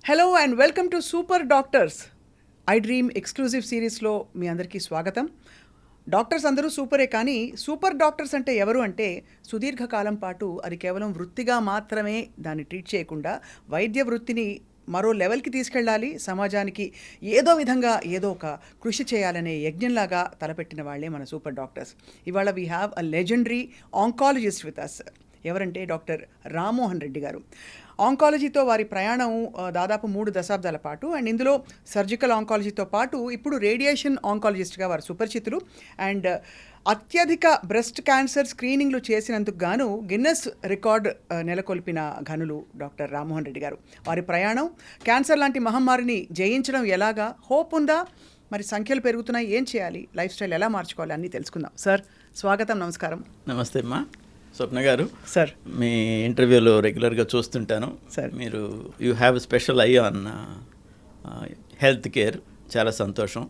Hello and welcome to super doctors I dream exclusive సిరీస్లో మీ అందరికీ స్వాగతం. డాక్టర్స్ అందరూ సూపరే, కానీ సూపర్ డాక్టర్స్ అంటే ఎవరు అంటే సుదీర్ఘకాలం పాటు అది కేవలం వృత్తిగా మాత్రమే దాన్ని ట్రీట్ చేయకుండా వైద్య వృత్తిని మరో లెవెల్కి తీసుకెళ్ళాలి, సమాజానికి ఏదో విధంగా ఏదో ఒక కృషి చేయాలనే యజ్ఞంలాగా తలపెట్టిన వాళ్ళే మన సూపర్ డాక్టర్స్. ఇవాళ we have a legendary oncologist with us. ఎవరంటే డాక్టర్ రామ్మోహన్ రెడ్డి గారు. ఆంకాలజీతో వారి ప్రయాణం దాదాపు 3 దశాబ్దాల పాటు, అండ్ ఇందులో సర్జికల్ ఆంకాలజీతో పాటు ఇప్పుడు రేడియేషన్ ఆంకాలజిస్ట్గా వారు సుపరిచితులు. అండ్ అత్యధిక బ్రెస్ట్ క్యాన్సర్ స్క్రీనింగ్లు చేసినందుకు గాను గిన్నెస్ రికార్డ్ నెలకొల్పిన ఘనులు డాక్టర్ రామ్మోహన్ రెడ్డి గారు. వారి ప్రయాణం క్యాన్సర్ లాంటి మహమ్మారిని జయించడం ఎలాగా, హోప్ ఉందా, మరి సంఖ్యలు పెరుగుతున్నాయి, ఏం చేయాలి, లైఫ్ స్టైల్ ఎలా మార్చుకోవాలి అన్నీ తెలుసుకుందాం. సార్ స్వాగతం, నమస్కారం. నమస్తే అమ్మా. స్వప్న గారు, సార్ మీ ఇంటర్వ్యూలో రెగ్యులర్గా చూస్తుంటాను. సార్ మీరు you have special I on health care. చాలా సంతోషం.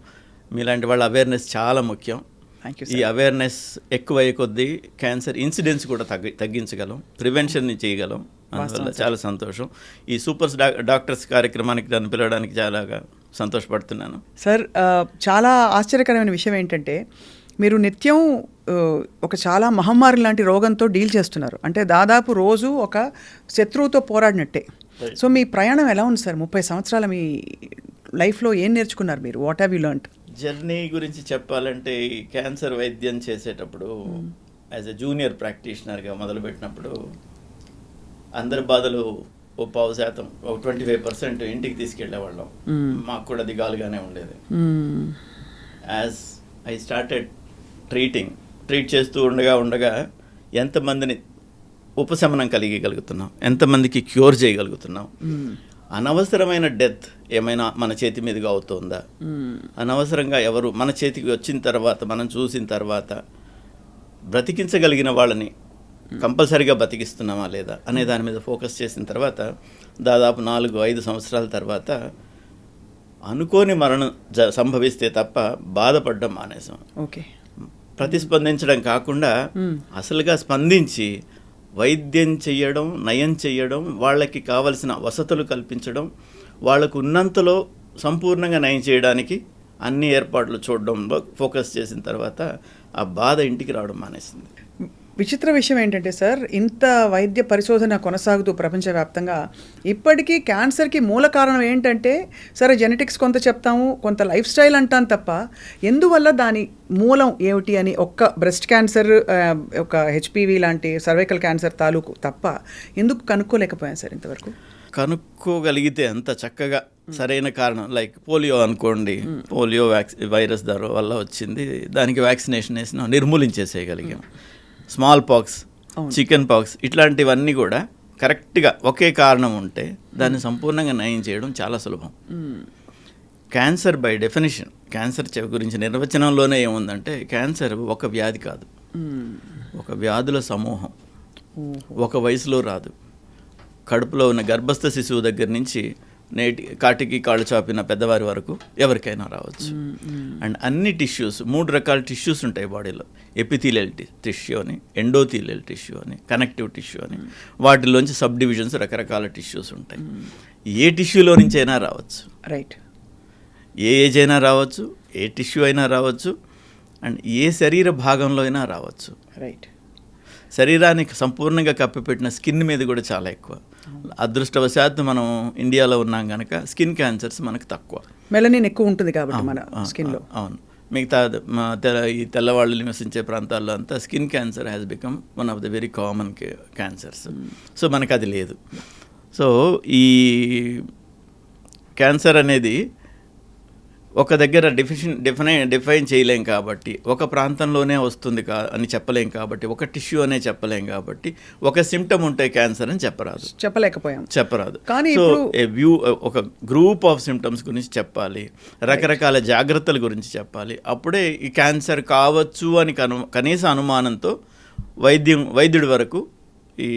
మీలాంటి వాళ్ళ అవేర్నెస్ చాలా ముఖ్యం. Thank you. ఈ అవేర్నెస్ ఎక్కువ అయ్యే కొద్దీ క్యాన్సర్ ఇన్సిడెన్స్ కూడా తగ్గించగలం, ప్రివెన్షన్ని చేయగలం. అందువల్ల చాలా సంతోషం. ఈ సూపర్ డాక్టర్స్ కార్యక్రమానికి నన్ను పిలవడానికి చాలా సంతోషపడుతున్నాను. సార్ చాలా ఆశ్చర్యకరమైన విషయం ఏంటంటే మీరు నిత్యం ఒక చాలా మహమ్మారి లాంటి రోగంతో డీల్ చేస్తున్నారు. అంటే దాదాపు రోజు ఒక శత్రువుతో పోరాడినట్టే. సో మీ ప్రయాణం ఎలా ఉంది సార్? 30 సంవత్సరాల మీ లైఫ్లో ఏం నేర్చుకున్నారు మీరు? What have you learned? Journey గురించి చెప్పాలంటే, ఈ క్యాన్సర్ వైద్యం చేసేటప్పుడు యాజ్ ఎ జూనియర్ ప్రాక్టీషనర్గా మొదలుపెట్టినప్పుడు అందరి బాధలు ఓ 50%, ఒక 25% ఇంటికి తీసుకెళ్లేవాళ్ళం. మాకు కూడా దిగాలుగానే ఉండేది. యాజ్ ఐ స్టార్టెడ్ ట్రీట్ చేస్తూ ఉండగా ఎంతమందిని ఉపశమనం కలిగగలుగుతున్నాం, ఎంతమందికి క్యూర్ చేయగలుగుతున్నాం. అనవసరమైన డెత్ ఏమైనా మన చేతి మీదుగా అవుతుందా, అనవసరంగా ఎవరు మన చేతికి వచ్చిన తర్వాత, మనం చూసిన తర్వాత బ్రతికించగలిగిన వాళ్ళని కంపల్సరీగా బతికిస్తున్నామా లేదా అనే దాని మీద ఫోకస్ చేసిన తర్వాత దాదాపు 4-5 సంవత్సరాల తర్వాత అనుకోని మరణం సంభవిస్తే తప్ప బాధపడడం మానేసాం. ఓకే. ప్రతిస్పందించడం కాకుండా అసలుగా స్పందించి వైద్యం చేయడం, నయం చేయడం, వాళ్ళకి కావలసిన వసతులు కల్పించడం, వాళ్ళకు ఉన్నంతలో సంపూర్ణంగా నయం చేయడానికి అన్ని ఏర్పాట్లు చూడడంలో ఫోకస్ చేసిన తర్వాత ఆ బాధ ఇంటికి రావడం మానేసింది. విచిత్ర విషయం ఏంటంటే సార్, ఇంత వైద్య పరిశోధన కొనసాగుతూ ప్రపంచవ్యాప్తంగా ఇప్పటికీ క్యాన్సర్కి మూల కారణం ఏంటంటే, సరే జెనెటిక్స్ కొంత చెప్తాము, కొంత లైఫ్ స్టైల్ అంటాను తప్ప ఎందువల్ల దాని మూలం ఏమిటి అని ఒక్క బ్రెస్ట్ క్యాన్సర్, ఒక హెచ్పివి లాంటి సర్వైకల్ క్యాన్సర్ తాలూకు తప్ప ఎందుకు కనుక్కోలేకపోయాను సార్ ఇంతవరకు? కనుక్కోగలిగితే అంత చక్కగా సరైన కారణం, లైక్ పోలియో అనుకోండి, పోలియో వైరస్ వల్ల వచ్చింది, దానికి వ్యాక్సినేషన్ వేసినా నిర్మూలించేసేయగలిగాం. స్మాల్ పాక్స్, చికెన్ పాక్స్, ఇట్లాంటివన్నీ కూడా కరెక్ట్గా ఒకే కారణం ఉంటే దాన్ని సంపూర్ణంగా నయం చేయడం చాలా సులభం. క్యాన్సర్ బై డెఫినేషన్, క్యాన్సర్ గురించి నిర్వచనంలోనే ఏముందంటే, క్యాన్సర్ ఒక వ్యాధి కాదు, ఒక వ్యాధుల సమూహం. ఒక వయసులో రాదు. కడుపులో ఉన్న గర్భస్థ శిశువు దగ్గర నుంచి కాటికి కాళ్ళు చాపిన పెద్దవారి వరకు ఎవరికైనా రావచ్చు. అండ్ అన్ని టిష్యూస్, 3 రకాల టిష్యూస్ ఉంటాయి బాడీలో. ఎపిథీలియల్ టిష్యూ అని, ఎండోథీలియల్ టిష్యూ అని, కనెక్టివ్ టిష్యూ అని. వాటిలోంచి సబ్ డివిజన్స్, రకరకాల టిష్యూస్ ఉంటాయి. ఏ టిష్యూలో నుంచి అయినా రావచ్చు. రైట్. ఏ ఏజ్ అయినా రావచ్చు, ఏ టిష్యూ అయినా రావచ్చు, అండ్ ఏ శరీర భాగంలో అయినా రావచ్చు. రైట్. శరీరానికి సంపూర్ణంగా కప్పిపెట్టిన స్కిన్ మీద కూడా చాలా ఎక్కువ. అదృష్టవశాత్తు మనం ఇండియాలో ఉన్నాం కనుక స్కిన్ క్యాన్సర్స్ మనకు తక్కువ. మెలనిన్ ఎక్కువ ఉంటుంది కాబట్టి మన స్కిన్లో. అవును. మిగతా ఈ తెల్లవాళ్ళు నివసించే ప్రాంతాల్లో అంతా skin cancer has become one of the very common cancers. So మనకు అది లేదు. సో ఈ క్యాన్సర్ అనేది ఒక దగ్గర డిఫైన్ చేయలేం కాబట్టి, ఒక ప్రాంతంలోనే వస్తుంది అని చెప్పలేం కాబట్టి, ఒక టిష్యూ అనే చెప్పలేం కాబట్టి, ఒక సిమ్టమ్ ఉంటే క్యాన్సర్ అని చెప్పరాదు. కానీ సో ఒక గ్రూప్ ఆఫ్ సిమ్టమ్స్ గురించి చెప్పాలి, రకరకాల జాగ్రత్తల గురించి చెప్పాలి. అప్పుడే ఈ క్యాన్సర్ కావచ్చు అని కనీస అనుమానంతో వైద్యుడి వరకు ఈ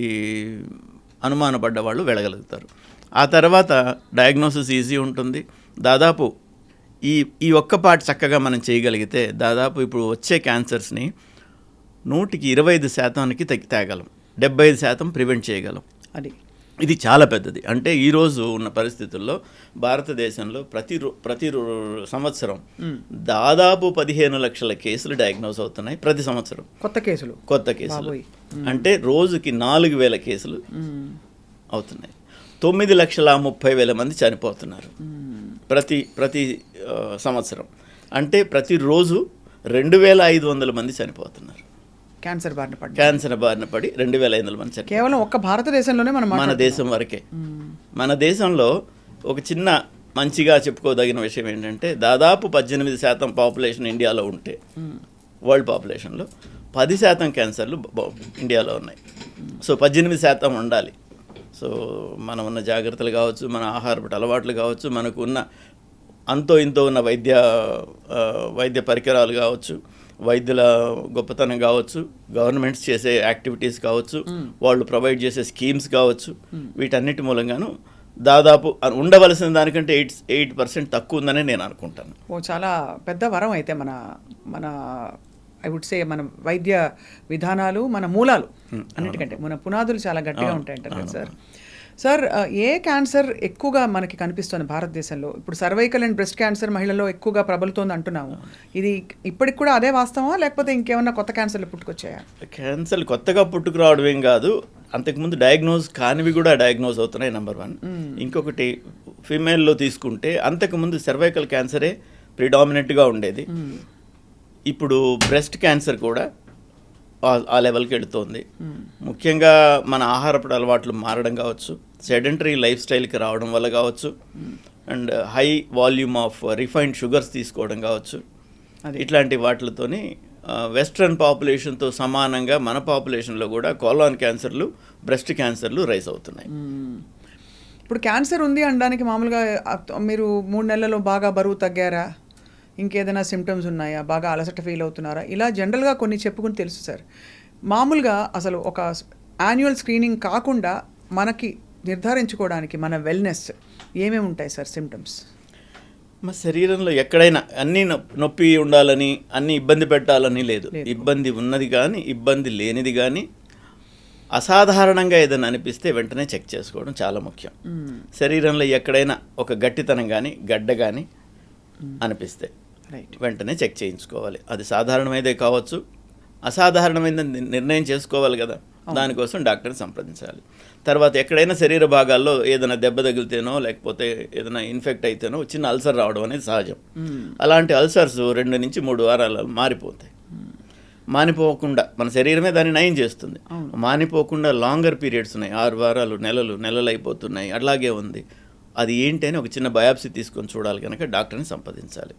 అనుమానపడ్డ వాళ్ళు వెళ్ళగలుగుతారు. ఆ తర్వాత డయాగ్నోసిస్ ఈజీ ఉంటుంది. దాదాపు ఈ ఒక్క పార్ట్ చక్కగా మనం చేయగలిగితే దాదాపు ఇప్పుడు వచ్చే క్యాన్సర్స్ని 125% తేగలం, 75% ప్రివెంట్ చేయగలం. అది ఇది చాలా పెద్దది. అంటే ఈరోజు ఉన్న పరిస్థితుల్లో భారతదేశంలో ప్రతి సంవత్సరం దాదాపు 15 లక్షల కేసులు డయాగ్నోస్ అవుతున్నాయి ప్రతి సంవత్సరం. కొత్త కేసులు అంటే రోజుకి 4,000 కేసులు అవుతున్నాయి. 9,30,000 మంది చనిపోతున్నారు ప్రతి సంవత్సరం. అంటే ప్రతిరోజు 2,500 మంది చనిపోతున్నారు క్యాన్సర్ బారిన పడి 2,500 మంది చనిపోతున్నారు. కేవలం ఒక్క భారతదేశంలోనే మన దేశం వరకే. మన దేశంలో ఒక చిన్న మంచిగా చెప్పుకోదగిన విషయం ఏంటంటే దాదాపు 18% పాపులేషన్ ఇండియాలో ఉంటే వరల్డ్ పాపులేషన్లో 10% క్యాన్సర్లు ఇండియాలో ఉన్నాయి. సో 18% ఉండాలి. సో మనం ఉన్న జాగ్రత్తలు కావచ్చు, మన ఆహారపు అలవాట్లు కావచ్చు, మనకు ఉన్న అంతో ఇంతో ఉన్న వైద్య పరికరాలు కావచ్చు, వైద్యుల గొప్పతనం కావచ్చు, గవర్నమెంట్స్ చేసే యాక్టివిటీస్ కావచ్చు, వాళ్ళు ప్రొవైడ్ చేసే స్కీమ్స్ కావచ్చు, వీటన్నిటి మూలంగాను దాదాపు ఉండవలసిన దానికంటే 8% తక్కువ ఉందని నేను అనుకుంటాను. చాలా పెద్ద వరం అయితే మన ఐ వుడ్ సే మన వైద్య విధానాలు, మన మూలాలు అన్నిటికంటే మన పునాదులు చాలా గట్టిగా ఉంటాయంటారు కదా సార్. ఏ క్యాన్సర్ ఎక్కువగా మనకి కనిపిస్తుంది భారతదేశంలో? ఇప్పుడు సర్వైకల్ అండ్ బ్రెస్ట్ క్యాన్సర్ మహిళల్లో ఎక్కువగా ప్రబలుతోంది అంటున్నాము. ఇది ఇప్పటికి కూడా అదే వాస్తవమా, లేకపోతే ఇంకేమన్నా కొత్త క్యాన్సర్లు పుట్టుకొచ్చాయా? క్యాన్సర్లు కొత్తగా పుట్టుకురావడం ఏం కాదు, అంతకుముందు డయాగ్నోజ్ కానివి కూడా డయాగ్నోజ్ అవుతున్నాయి, నెంబర్ 1. ఇంకొకటి ఫీమేల్లో తీసుకుంటే అంతకుముందు సర్వైకల్ క్యాన్సరే ప్రిడామినెంట్గా ఉండేది. ఇప్పుడు బ్రెస్ట్ క్యాన్సర్ కూడా ఆ లెవెల్కి వెళుతోంది. ముఖ్యంగా మన ఆహారపు అలవాట్లు మారడం కావచ్చు, సెడెంటరీ లైఫ్ స్టైల్కి రావడం వల్ల కావచ్చు, and high volume of refined sugars తీసుకోవడం కావచ్చు, ఇట్లాంటి వాటితోని వెస్ట్రన్ పాపులేషన్తో సమానంగా మన పాపులేషన్లో కూడా కోలాన్ క్యాన్సర్లు, బ్రెస్ట్ క్యాన్సర్లు రైజ్ అవుతున్నాయి. ఇప్పుడు క్యాన్సర్ ఉంది అనడానికి మామూలుగా మీరు 3 నెలల్లో బాగా బరువు తగ్గారా, ఇంకేదైనా సిమ్టమ్స్ ఉన్నాయా, బాగా అలసట ఫీల్ అవుతున్నారా, ఇలా జనరల్గా కొన్ని చెప్పుకుని తెలుసు సార్. మామూలుగా అసలు ఒక యాన్యువల్ స్క్రీనింగ్ కాకుండా మనకి నిర్ధారించుకోవడానికి మన వెల్నెస్ ఏమేమి ఉంటాయి సార్ సిమ్టమ్స్? మా శరీరంలో ఎక్కడైనా అన్నీ నొప్పి ఉండాలని, అన్నీ ఇబ్బంది పెట్టాలని లేదు. ఇబ్బంది ఉన్నది కానీ, ఇబ్బంది లేనిది కానీ, అసాధారణంగా ఏదైనా అనిపిస్తే వెంటనే చెక్ చేసుకోవడం చాలా ముఖ్యం. శరీరంలో ఎక్కడైనా ఒక గట్టితనం కానీ, గడ్డ కానీ అనిపిస్తే వెంటనే చెక్ చేయించుకోవాలి. అది సాధారణమైనదే కావచ్చు, అసాధారణమైన నిర్ణయం చేసుకోవాలి కదా, దానికోసం డాక్టర్ని సంప్రదించాలి. తర్వాత ఎక్కడైనా శరీర భాగాల్లో ఏదైనా దెబ్బ తగిలితేనో లేకపోతే ఏదైనా ఇన్ఫెక్ట్ అయితేనో చిన్న అల్సర్ రావడం అనేది సహజం. అలాంటి అల్సర్స్ 2 నుంచి 3 వారాలలో మారిపోతాయి. మానిపోకుండా మన శరీరమే దాన్ని నయం చేస్తుంది. మానిపోకుండా లాంగర్ పీరియడ్స్ ఉన్నాయి, 6 వారాలు, నెలలు అయిపోతున్నాయి, అలాగే ఉంది. అది ఏంటి అని ఒక చిన్న బయాప్సీ తీసుకొని చూడాలి కనుక డాక్టర్ని సంప్రదించాలి.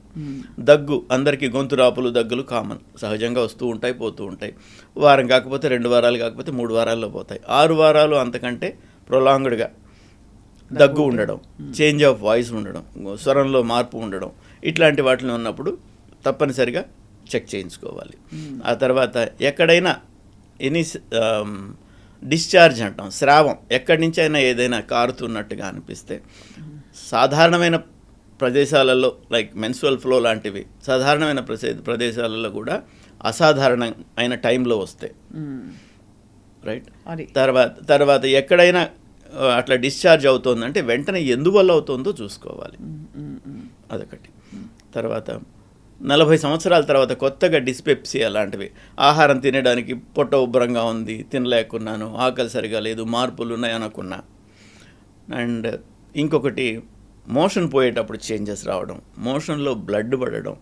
దగ్గు, అందరికీ గొంతు రాపులు, దగ్గులు కామన్, సహజంగా వస్తూ ఉంటాయి, పోతూ ఉంటాయి. వారం కాకపోతే 2 వారాలు కాకపోతే 3 వారాల్లో పోతాయి. 6 వారాలు అంతకంటే ప్రొలాంగ్డ్గా దగ్గు ఉండడం, చేంజ్ ఆఫ్ వాయిస్ ఉండడం, స్వరంలో మార్పు ఉండడం, ఇట్లాంటి వాటిని ఉన్నప్పుడు తప్పనిసరిగా చెక్ చేయించుకోవాలి. ఆ తర్వాత ఎక్కడైనా డిశ్చార్జ్ అంటాం, స్రావం, ఎక్కడి నుంచి అయినా ఏదైనా కారుతున్నట్టుగా అనిపిస్తే సాధారణమైన ప్రదేశాలలో లైక్ మెన్స్ట్రువల్ ఫ్లో లాంటివి సాధారణమైన ప్రదేశాలలో కూడా అసాధారణమైన టైంలో వస్తాయి, రైట్. తర్వాత ఎక్కడైనా అట్లా డిశ్చార్జ్ అవుతుందంటే వెంటనే ఎందువల్ల అవుతుందో చూసుకోవాలి, అదొకటి. తర్వాత 40 సంవత్సరాల తర్వాత కొత్తగా డిస్పెప్సియా లాంటివి, ఆహారం తినడానికి పొట్ట ఉబ్బరంగా ఉంది, తినలేకున్నాను, ఆకలి సరిగా లేదు, మార్పులు ఉన్నాయి అనుకున్నా. అండ్ ఇంకొకటి మోషన్ పోయేటప్పుడు చేంజెస్ రావడం, మోషన్లో బ్లడ్ పడడం,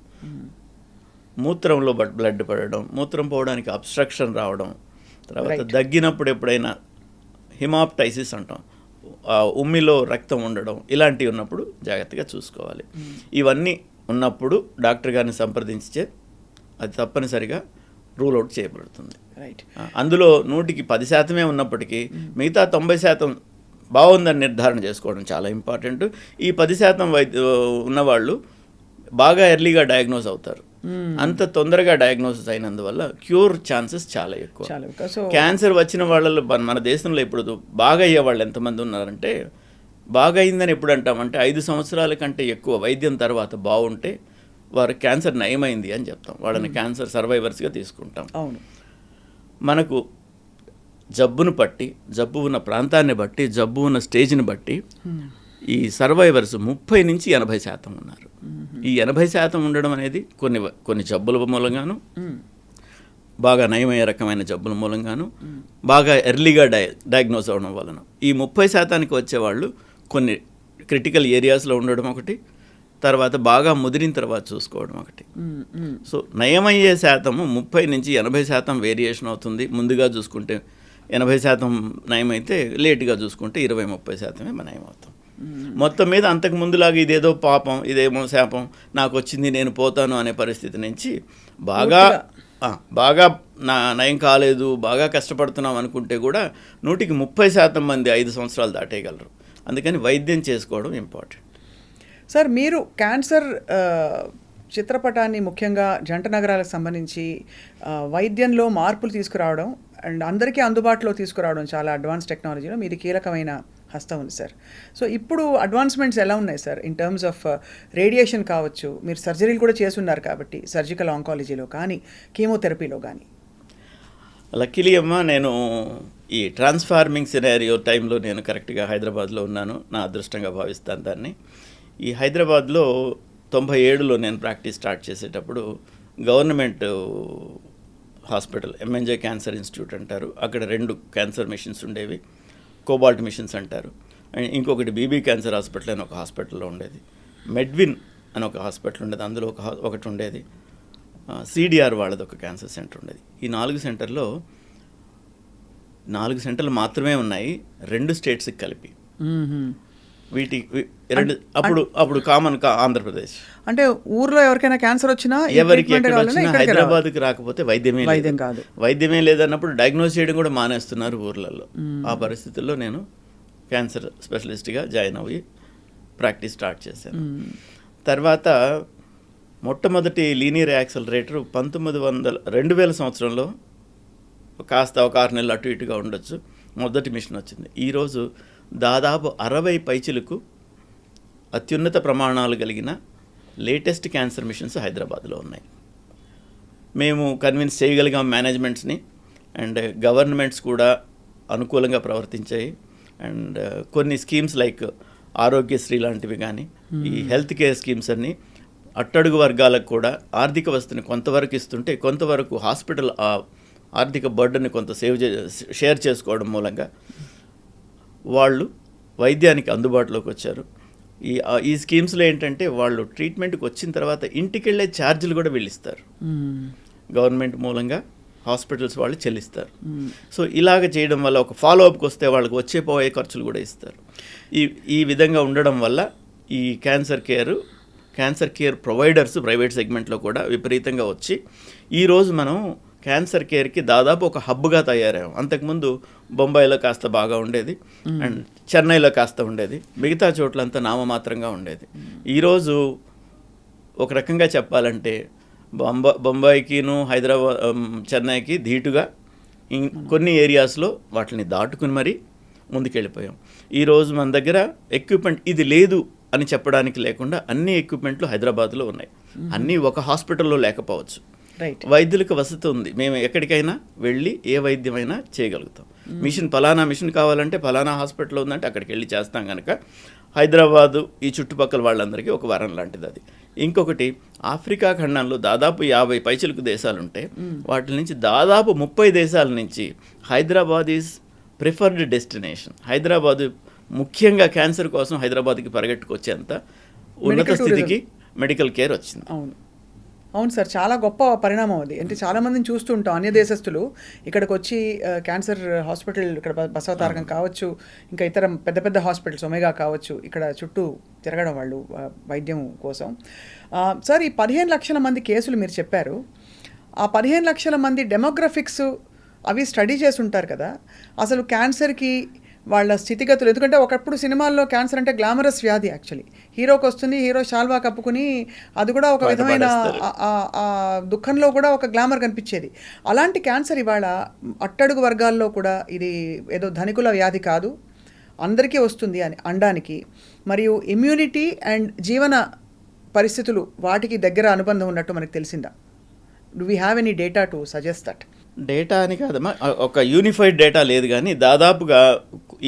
మూత్రంలో బ్లడ్ పడడం, మూత్రం పోవడానికి అబ్స్ట్రక్షన్ రావడం, తర్వాత దగ్గినప్పుడు ఎప్పుడైనా హిమాప్టైసిస్ అంటాం, ఉమ్మిలో రక్తం ఉండడం, ఇలాంటివి ఉన్నప్పుడు జాగ్రత్తగా చూసుకోవాలి. ఇవన్నీ ఉన్నప్పుడు డాక్టర్ గారిని సంప్రదించితే అది తప్పనిసరిగా రూల్ అవుట్ చేయబడుతుంది. రైట్. అందులో 100కి 10% ఉన్నప్పటికీ మిగతా 90% బాగుందని నిర్ధారణ చేసుకోవడం చాలా ఇంపార్టెంట్. ఈ 10% ఉన్నవాళ్ళు బాగా ఎర్లీగా డయాగ్నోస్ అవుతారు. అంత తొందరగా డయాగ్నోసిస్ అయినందువల్ల క్యూర్ ఛాన్సెస్ చాలా ఎక్కువ. క్యాన్సర్ వచ్చిన వాళ్ళలో మన దేశంలో ఇప్పుడు బాగా అయ్యే వాళ్ళు ఎంతమంది ఉన్నారంటే, బాగా అయిందని ఎప్పుడు అంటామంటే 5 సంవత్సరాల కంటే ఎక్కువ వైద్యం తర్వాత బాగుంటే వారు క్యాన్సర్ నయమైంది అని చెప్తాం. వాళ్ళని క్యాన్సర్ సర్వైవర్స్గా తీసుకుంటాం. అవును. మనకు జబ్బును బట్టి, జబ్బు ఉన్న ప్రాంతాన్ని బట్టి, జబ్బు ఉన్న స్టేజ్ని బట్టి ఈ సర్వైవర్స్ 30 నుంచి 80% ఉన్నారు. ఈ 80% ఉండడం అనేది కొన్ని జబ్బుల మూలంగాను, బాగా నయమయ్యే రకమైన జబ్బుల మూలంగాను, బాగా ఎర్లీగా డయాగ్నోస్ అవ్వడం వలన ఈ 30% వచ్చేవాళ్ళు కొన్ని క్రిటికల్ ఏరియాస్లో ఉండడం ఒకటి, తర్వాత బాగా ముదిరిన తర్వాత చూసుకోవడం ఒకటి. సో నయమయ్యే శాతము 30 నుంచి 80% వేరియేషన్ అవుతుంది. ముందుగా చూసుకుంటే 80% నయమైతే, లేటుగా చూసుకుంటే 20-30% నయం అవుతాం. మొత్తం మీద అంతకు ముందులాగా ఇదేదో పాపం, ఇదేమో శాపం, నాకు వచ్చింది నేను పోతాను అనే పరిస్థితి నుంచి బాగా నయం కాలేదు, బాగా కష్టపడుతున్నాం అనుకుంటే కూడా 130% మంది 5 సంవత్సరాలు దాటేయగలరు. అందుకని వైద్యం చేసుకోవడం ఇంపార్టెంట్. సార్, మీరు క్యాన్సర్ చిత్రపటాన్ని ముఖ్యంగా జంట నగరాలకు సంబంధించి వైద్యంలో మార్పులు తీసుకురావడం అండ్ అందరికీ అందుబాటులో తీసుకురావడం, చాలా అడ్వాన్స్ టెక్నాలజీలో మీది కీలకమైన హస్తం ఉంది సార్. సో ఇప్పుడు అడ్వాన్స్మెంట్స్ ఎలా ఉన్నాయి sir in terms of radiation కావచ్చు, మీరు సర్జరీలు కూడా చేస్తున్నారు కాబట్టి సర్జికల్ ఆంకాలజీలో కానీ కీమోథెరపీలో కానీ? లక్కీలీ అమ్మ, నేను ఈ ట్రాన్స్ఫార్మింగ్ సినారియో టైంలో నేను కరెక్ట్గా హైదరాబాద్లో ఉన్నాను. నా అదృష్టంగా భావిస్తాను దాన్ని. ఈ హైదరాబాద్లో 97లో నేను ప్రాక్టీస్ స్టార్ట్ చేసేటప్పుడు government hospital MNJ cancer institute అంటారు, అక్కడ 2 క్యాన్సర్ మిషన్స్ ఉండేవి, కోబాల్ట్ మిషన్స్ అంటారు. అండ్ ఇంకొకటి బీబీ క్యాన్సర్ హాస్పిటల్ అని ఒక హాస్పిటల్లో ఉండేది, మెడ్విన్ అని ఒక హాస్పిటల్ ఉండేది, అందులో ఒకటి ఉండేది, సిడిఆర్ వాళ్ళది ఒక క్యాన్సర్ సెంటర్ ఉండేది. ఈ 4 సెంటర్లో 4 సెంటర్లు మాత్రమే ఉన్నాయి 2 స్టేట్స్కి కలిపి. అప్పుడు కామన్ ఆంధ్రప్రదేశ్ అంటే ఊర్లో ఎవరికైనా క్యాన్సర్ వచ్చినా, ఎవరికి హైదరాబాద్కి రాకపోతే వైద్యం కాదు, వైద్యమే లేదన్నప్పుడు డయాగ్నోస్ చేయడం కూడా మానేస్తున్నారు ఊర్లలో. ఆ పరిస్థితుల్లో నేను క్యాన్సర్ స్పెషలిస్ట్గా జాయిన్ అయ్యి ప్రాక్టీస్ స్టార్ట్ చేశాను. తర్వాత మొట్టమొదటి లీనియర్ యాక్సలరేటర్ 2000 సంవత్సరంలో కాస్త ఒక 6 నెలలు అటు ఇటుగా ఉండొచ్చు, మొదటి మిషన్ వచ్చింది. ఈరోజు దాదాపు 60 పైచిలకు అత్యున్నత ప్రమాణాలు కలిగిన లేటెస్ట్ క్యాన్సర్ మిషన్స్ హైదరాబాద్లో ఉన్నాయి. మేము కన్విన్స్ చేయగలిగాం మేనేజ్మెంట్స్ని, అండ్ గవర్నమెంట్స్ కూడా అనుకూలంగా ప్రవర్తించాయి. అండ్ కొన్ని స్కీమ్స్ లైక్ ఆరోగ్యశ్రీ లాంటివి కానీ, ఈ హెల్త్ కేర్ స్కీమ్స్ అన్నీ అట్టడుగు వర్గాలకు కూడా ఆర్థిక వసతిని కొంతవరకు ఇస్తుంటే, కొంతవరకు హాస్పిటల్ ఆర్థిక బర్డన్ని కొంత షేర్ చేసుకోవడం మూలంగా వాళ్ళు వైద్యానికి అందుబాటులోకి వచ్చారు. ఈ స్కీమ్స్లో ఏంటంటే వాళ్ళు ట్రీట్మెంట్కి వచ్చిన తర్వాత ఇంటికి వెళ్ళే ఛార్జీలు కూడా వీళ్ళిస్తారు, గవర్నమెంట్ మూలంగా హాస్పిటల్స్ వాళ్ళు చెల్లిస్తారు. సో ఇలాగ చేయడం వల్ల ఒక ఫాలోఅప్కి వస్తే వాళ్ళకి పోయే ఖర్చులు కూడా ఇస్తారు. ఈ విధంగా ఉండడం వల్ల ఈ క్యాన్సర్ కేర్ ప్రొవైడర్స్ ప్రైవేట్ సెగ్మెంట్లో కూడా విపరీతంగా వచ్చి ఈరోజు మనం క్యాన్సర్ కేర్కి దాదాపు ఒక హబ్గా తయారయ్యాం. అంతకుముందు బొంబాయిలో కాస్త బాగా ఉండేది, అండ్ చెన్నైలో కాస్త ఉండేది, మిగతా చోట్లంతా నామమాత్రంగా ఉండేది. ఈరోజు ఒక రకంగా చెప్పాలంటే బొంబాయికిను హైదరాబాద్ చెన్నైకి ధీటుగా కొన్ని ఏరియాస్లో వాటిని దాటుకుని మరీ ముందుకెళ్ళిపోయాం. ఈరోజు మన దగ్గర ఎక్విప్మెంట్ ఇది లేదు అని చెప్పడానికి లేకుండా అన్ని ఎక్విప్మెంట్లు హైదరాబాద్లో ఉన్నాయి. అన్నీ ఒక హాస్పిటల్లో లేకపోవచ్చు, వైద్యులకు వసతి ఉంది. మేము ఎక్కడికైనా వెళ్ళి ఏ వైద్యమైనా చేయగలుగుతాం. పలానా మిషన్ కావాలంటే పలానా హాస్పిటల్లో ఉందంటే అక్కడికి వెళ్ళి చేస్తాం కనుక హైదరాబాదు ఈ చుట్టుపక్కల వాళ్ళందరికీ ఒక వరం లాంటిది అది. ఇంకొకటి, ఆఫ్రికా ఖండంలో దాదాపు 50 పైచిలకు దేశాలుంటే వాటి నుంచి దాదాపు 30 దేశాల నుంచి Hyderabad is preferred destination. Hyderabad ముఖ్యంగా క్యాన్సర్ కోసం హైదరాబాద్కి పరిగెట్టుకొచ్చేంత ఉన్నత స్థితికి మెడికల్ కేర్ వచ్చింది. అవును సార్, చాలా గొప్ప పరిణామం అది. అంటే చాలామందిని చూస్తూ ఉంటాం, అన్య దేశస్తులు ఇక్కడికి వచ్చి క్యాన్సర్ హాస్పిటల్, ఇక్కడ బసవతారకం కావచ్చు, ఇంకా ఇతర పెద్ద పెద్ద హాస్పిటల్స్ ఒమేగా కావచ్చు, ఇక్కడ చుట్టూ తిరగడం వాళ్ళు వైద్యం కోసం. సార్, ఈ 15 లక్షల మంది కేసులు మీరు చెప్పారు, ఆ 15 లక్షల మంది డెమోగ్రఫిక్స్ అవి స్టడీ చేసి ఉంటారు కదా, అసలు క్యాన్సర్కి వాళ్ళ స్థితిగతులు. ఎందుకంటే ఒకప్పుడు సినిమాల్లో క్యాన్సర్ అంటే గ్లామరస్ వ్యాధి, యాక్చువల్లీ హీరోకి వస్తుంది, హీరో షాల్వా కప్పుకుని అది కూడా ఒక విధమైన దుఃఖంలో కూడా ఒక గ్లామర్ కనిపించేది. అలాంటి క్యాన్సర్ ఇవాళ అట్టడుగు వర్గాల్లో కూడా ఇది ఏదో ధనికుల వ్యాధి కాదు, అందరికీ వస్తుంది అని అనడానికి, మరియు ఇమ్యూనిటీ అండ్ జీవన పరిస్థితులు వాటికి దగ్గర అనుబంధం ఉన్నట్టు మనకు తెలిసిందా? Do we have any data to suggest that? Data అని కాదమ్మా, ఒక యూనిఫైడ్ డేటా లేదు, కానీ దాదాపుగా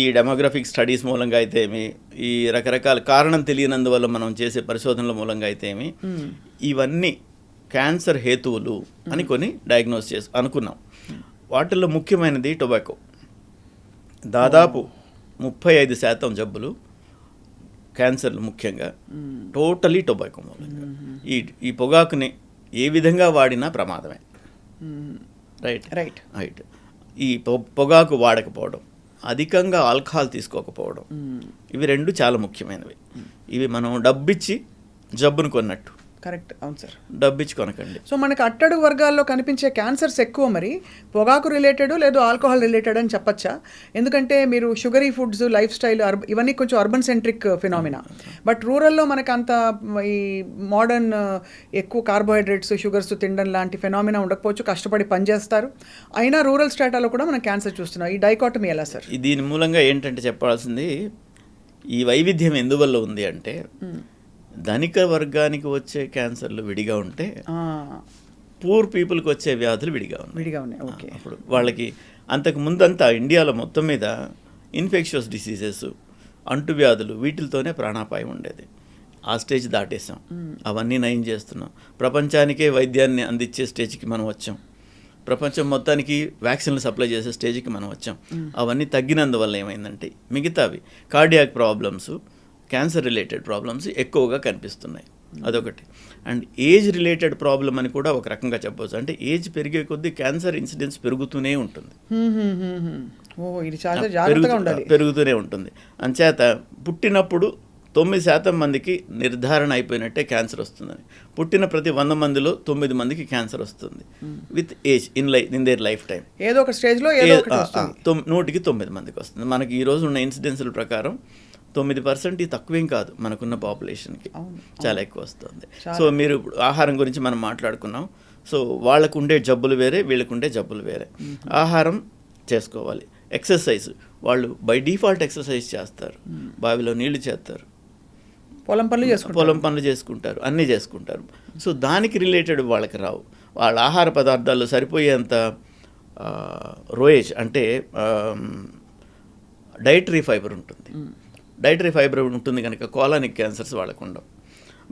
ఈ డెమోగ్రఫిక్ స్టడీస్ మూలంగా అయితేమి, ఈ రకరకాల కారణం తెలియనందువల్ల మనం చేసే పరిశోధనల మూలంగా అయితేమి, ఇవన్నీ క్యాన్సర్ హేతువులు అని కొన్ని డయాగ్నోస్ అనుకున్నాం. వాటిల్లో ముఖ్యమైనది టొబాకో. దాదాపు 35% జబ్బులు, క్యాన్సర్లు ముఖ్యంగా టోటలీ టొబాకో మూలంగా. ఈ పొగాకుని ఏ విధంగా వాడినా ప్రమాదమే. రైట్. ఈ పొగాకు వాడకపోవడం, అధికంగా ఆల్కహాల్ తీసుకోకపోవడం, ఇవి రెండు చాలా ముఖ్యమైనవి. ఇవి మనం డబ్బిచ్చి జబ్బును కొన్నట్టు. కరెక్ట్, అవును సార్. డబ్బిచ్చి కొనకండి. సో మనకు అట్టడుగు వర్గాల్లో కనిపించే క్యాన్సర్స్ ఎక్కువ మరి పొగాకు రిలేటెడ్ లేదు ఆల్కహాల్ రిలేటెడ్ అని చెప్పచ్చా? ఎందుకంటే మీరు షుగరీ ఫుడ్స్, లైఫ్ స్టైల్, ఇవన్నీ కొంచెం అర్బన్ సెంట్రిక్ ఫినామినా. బట్ రూరల్లో మనకు అంత ఈ మోడర్న్ ఎక్కువ కార్బోహైడ్రేట్స్, షుగర్స్ తినడం లాంటి ఫినామినా ఉండకపోవచ్చు, కష్టపడి పనిచేస్తారు. అయినా రూరల్ స్టేటాలో కూడా మనం క్యాన్సర్ చూస్తున్నాం. ఈ డైకాటమీ ఎలా సార్? దీని మూలంగా ఏంటంటే చెప్పాల్సింది, ఈ వైవిధ్యం ఎందువల్ల ఉంది అంటే, ధనిక వర్గానికి వచ్చే క్యాన్సర్లు విడిగా ఉంటే పూర్ పీపుల్కి వచ్చే వ్యాధులు విడిగా ఉన్నాయి. ఓకే. అప్పుడు వాళ్ళకి అంతకు ముందంతా ఇండియాలో మొత్తం మీద ఇన్ఫెక్షియస్ డిసీజెస్, అంటువ్యాధులు, వీటితోనే ప్రాణాపాయం ఉండేది. ఆ స్టేజ్ దాటేసాం. అవన్నీ నయం చేస్తున్నాం. ప్రపంచానికే వైద్యాన్ని అందించే స్టేజ్కి మనం వచ్చాం. ప్రపంచం మొత్తానికి వ్యాక్సిన్లు సప్లై చేసే స్టేజ్కి మనం వచ్చాం. అవన్నీ తగ్గినందువల్ల ఏమైందంటే మిగతావి cardiac problems, cancer related problems ఎక్కువగా కనిపిస్తున్నాయి. అదొకటి. అండ్ ఏజ్ రిలేటెడ్ ప్రాబ్లం అని కూడా ఒక రకంగా చెప్పవచ్చు. అంటే ఏజ్ పెరిగే కొద్దీ క్యాన్సర్ ఇన్సిడెన్స్ పెరుగుతూనే ఉంటుంది. పెరుగుతూనే ఉంటుంది. అంచేత పుట్టినప్పుడు 9% మందికి నిర్ధారణ అయిపోయినట్టే క్యాన్సర్ వస్తుందని. పుట్టిన ప్రతి 100 మందిలో 9 మందికి క్యాన్సర్ వస్తుంది with age in their life time. ఏదో ఒక స్టేజ్లో 100కి 9 మందికి వస్తుంది. మనకి ఈ రోజు ఉన్న ఇన్సిడెన్స్ల ప్రకారం 9% తక్కువేం కాదు, మనకున్న పాపులేషన్కి చాలా ఎక్కువ వస్తుంది. సో మీరు ఆహారం గురించి మనం మాట్లాడుకున్నాం. సో వాళ్ళకు ఉండే జబ్బులు వేరే, వీళ్ళకు ఉండే జబ్బులు వేరే. ఆహారం చేసుకోవాలి. ఎక్సర్సైజ్, వాళ్ళు బై డిఫాల్ట్ ఎక్సర్సైజ్ చేస్తారు, బావిలో నీళ్లు చేస్తారు, పొలం పనులు చేసుకుంటారు, అన్నీ చేసుకుంటారు. సో దానికి రిలేటెడ్ వాళ్ళకి రావు. వాళ్ళ ఆహార పదార్థాల్లో సరిపోయేంత రోయేజ్ అంటే డైటరీ ఫైబర్ ఉంటుంది. డైటరీ ఫైబర్ ఉంటుంది కనుక కోలానిక్ క్యాన్సర్స్ వాళ్ళకు ఉండవు.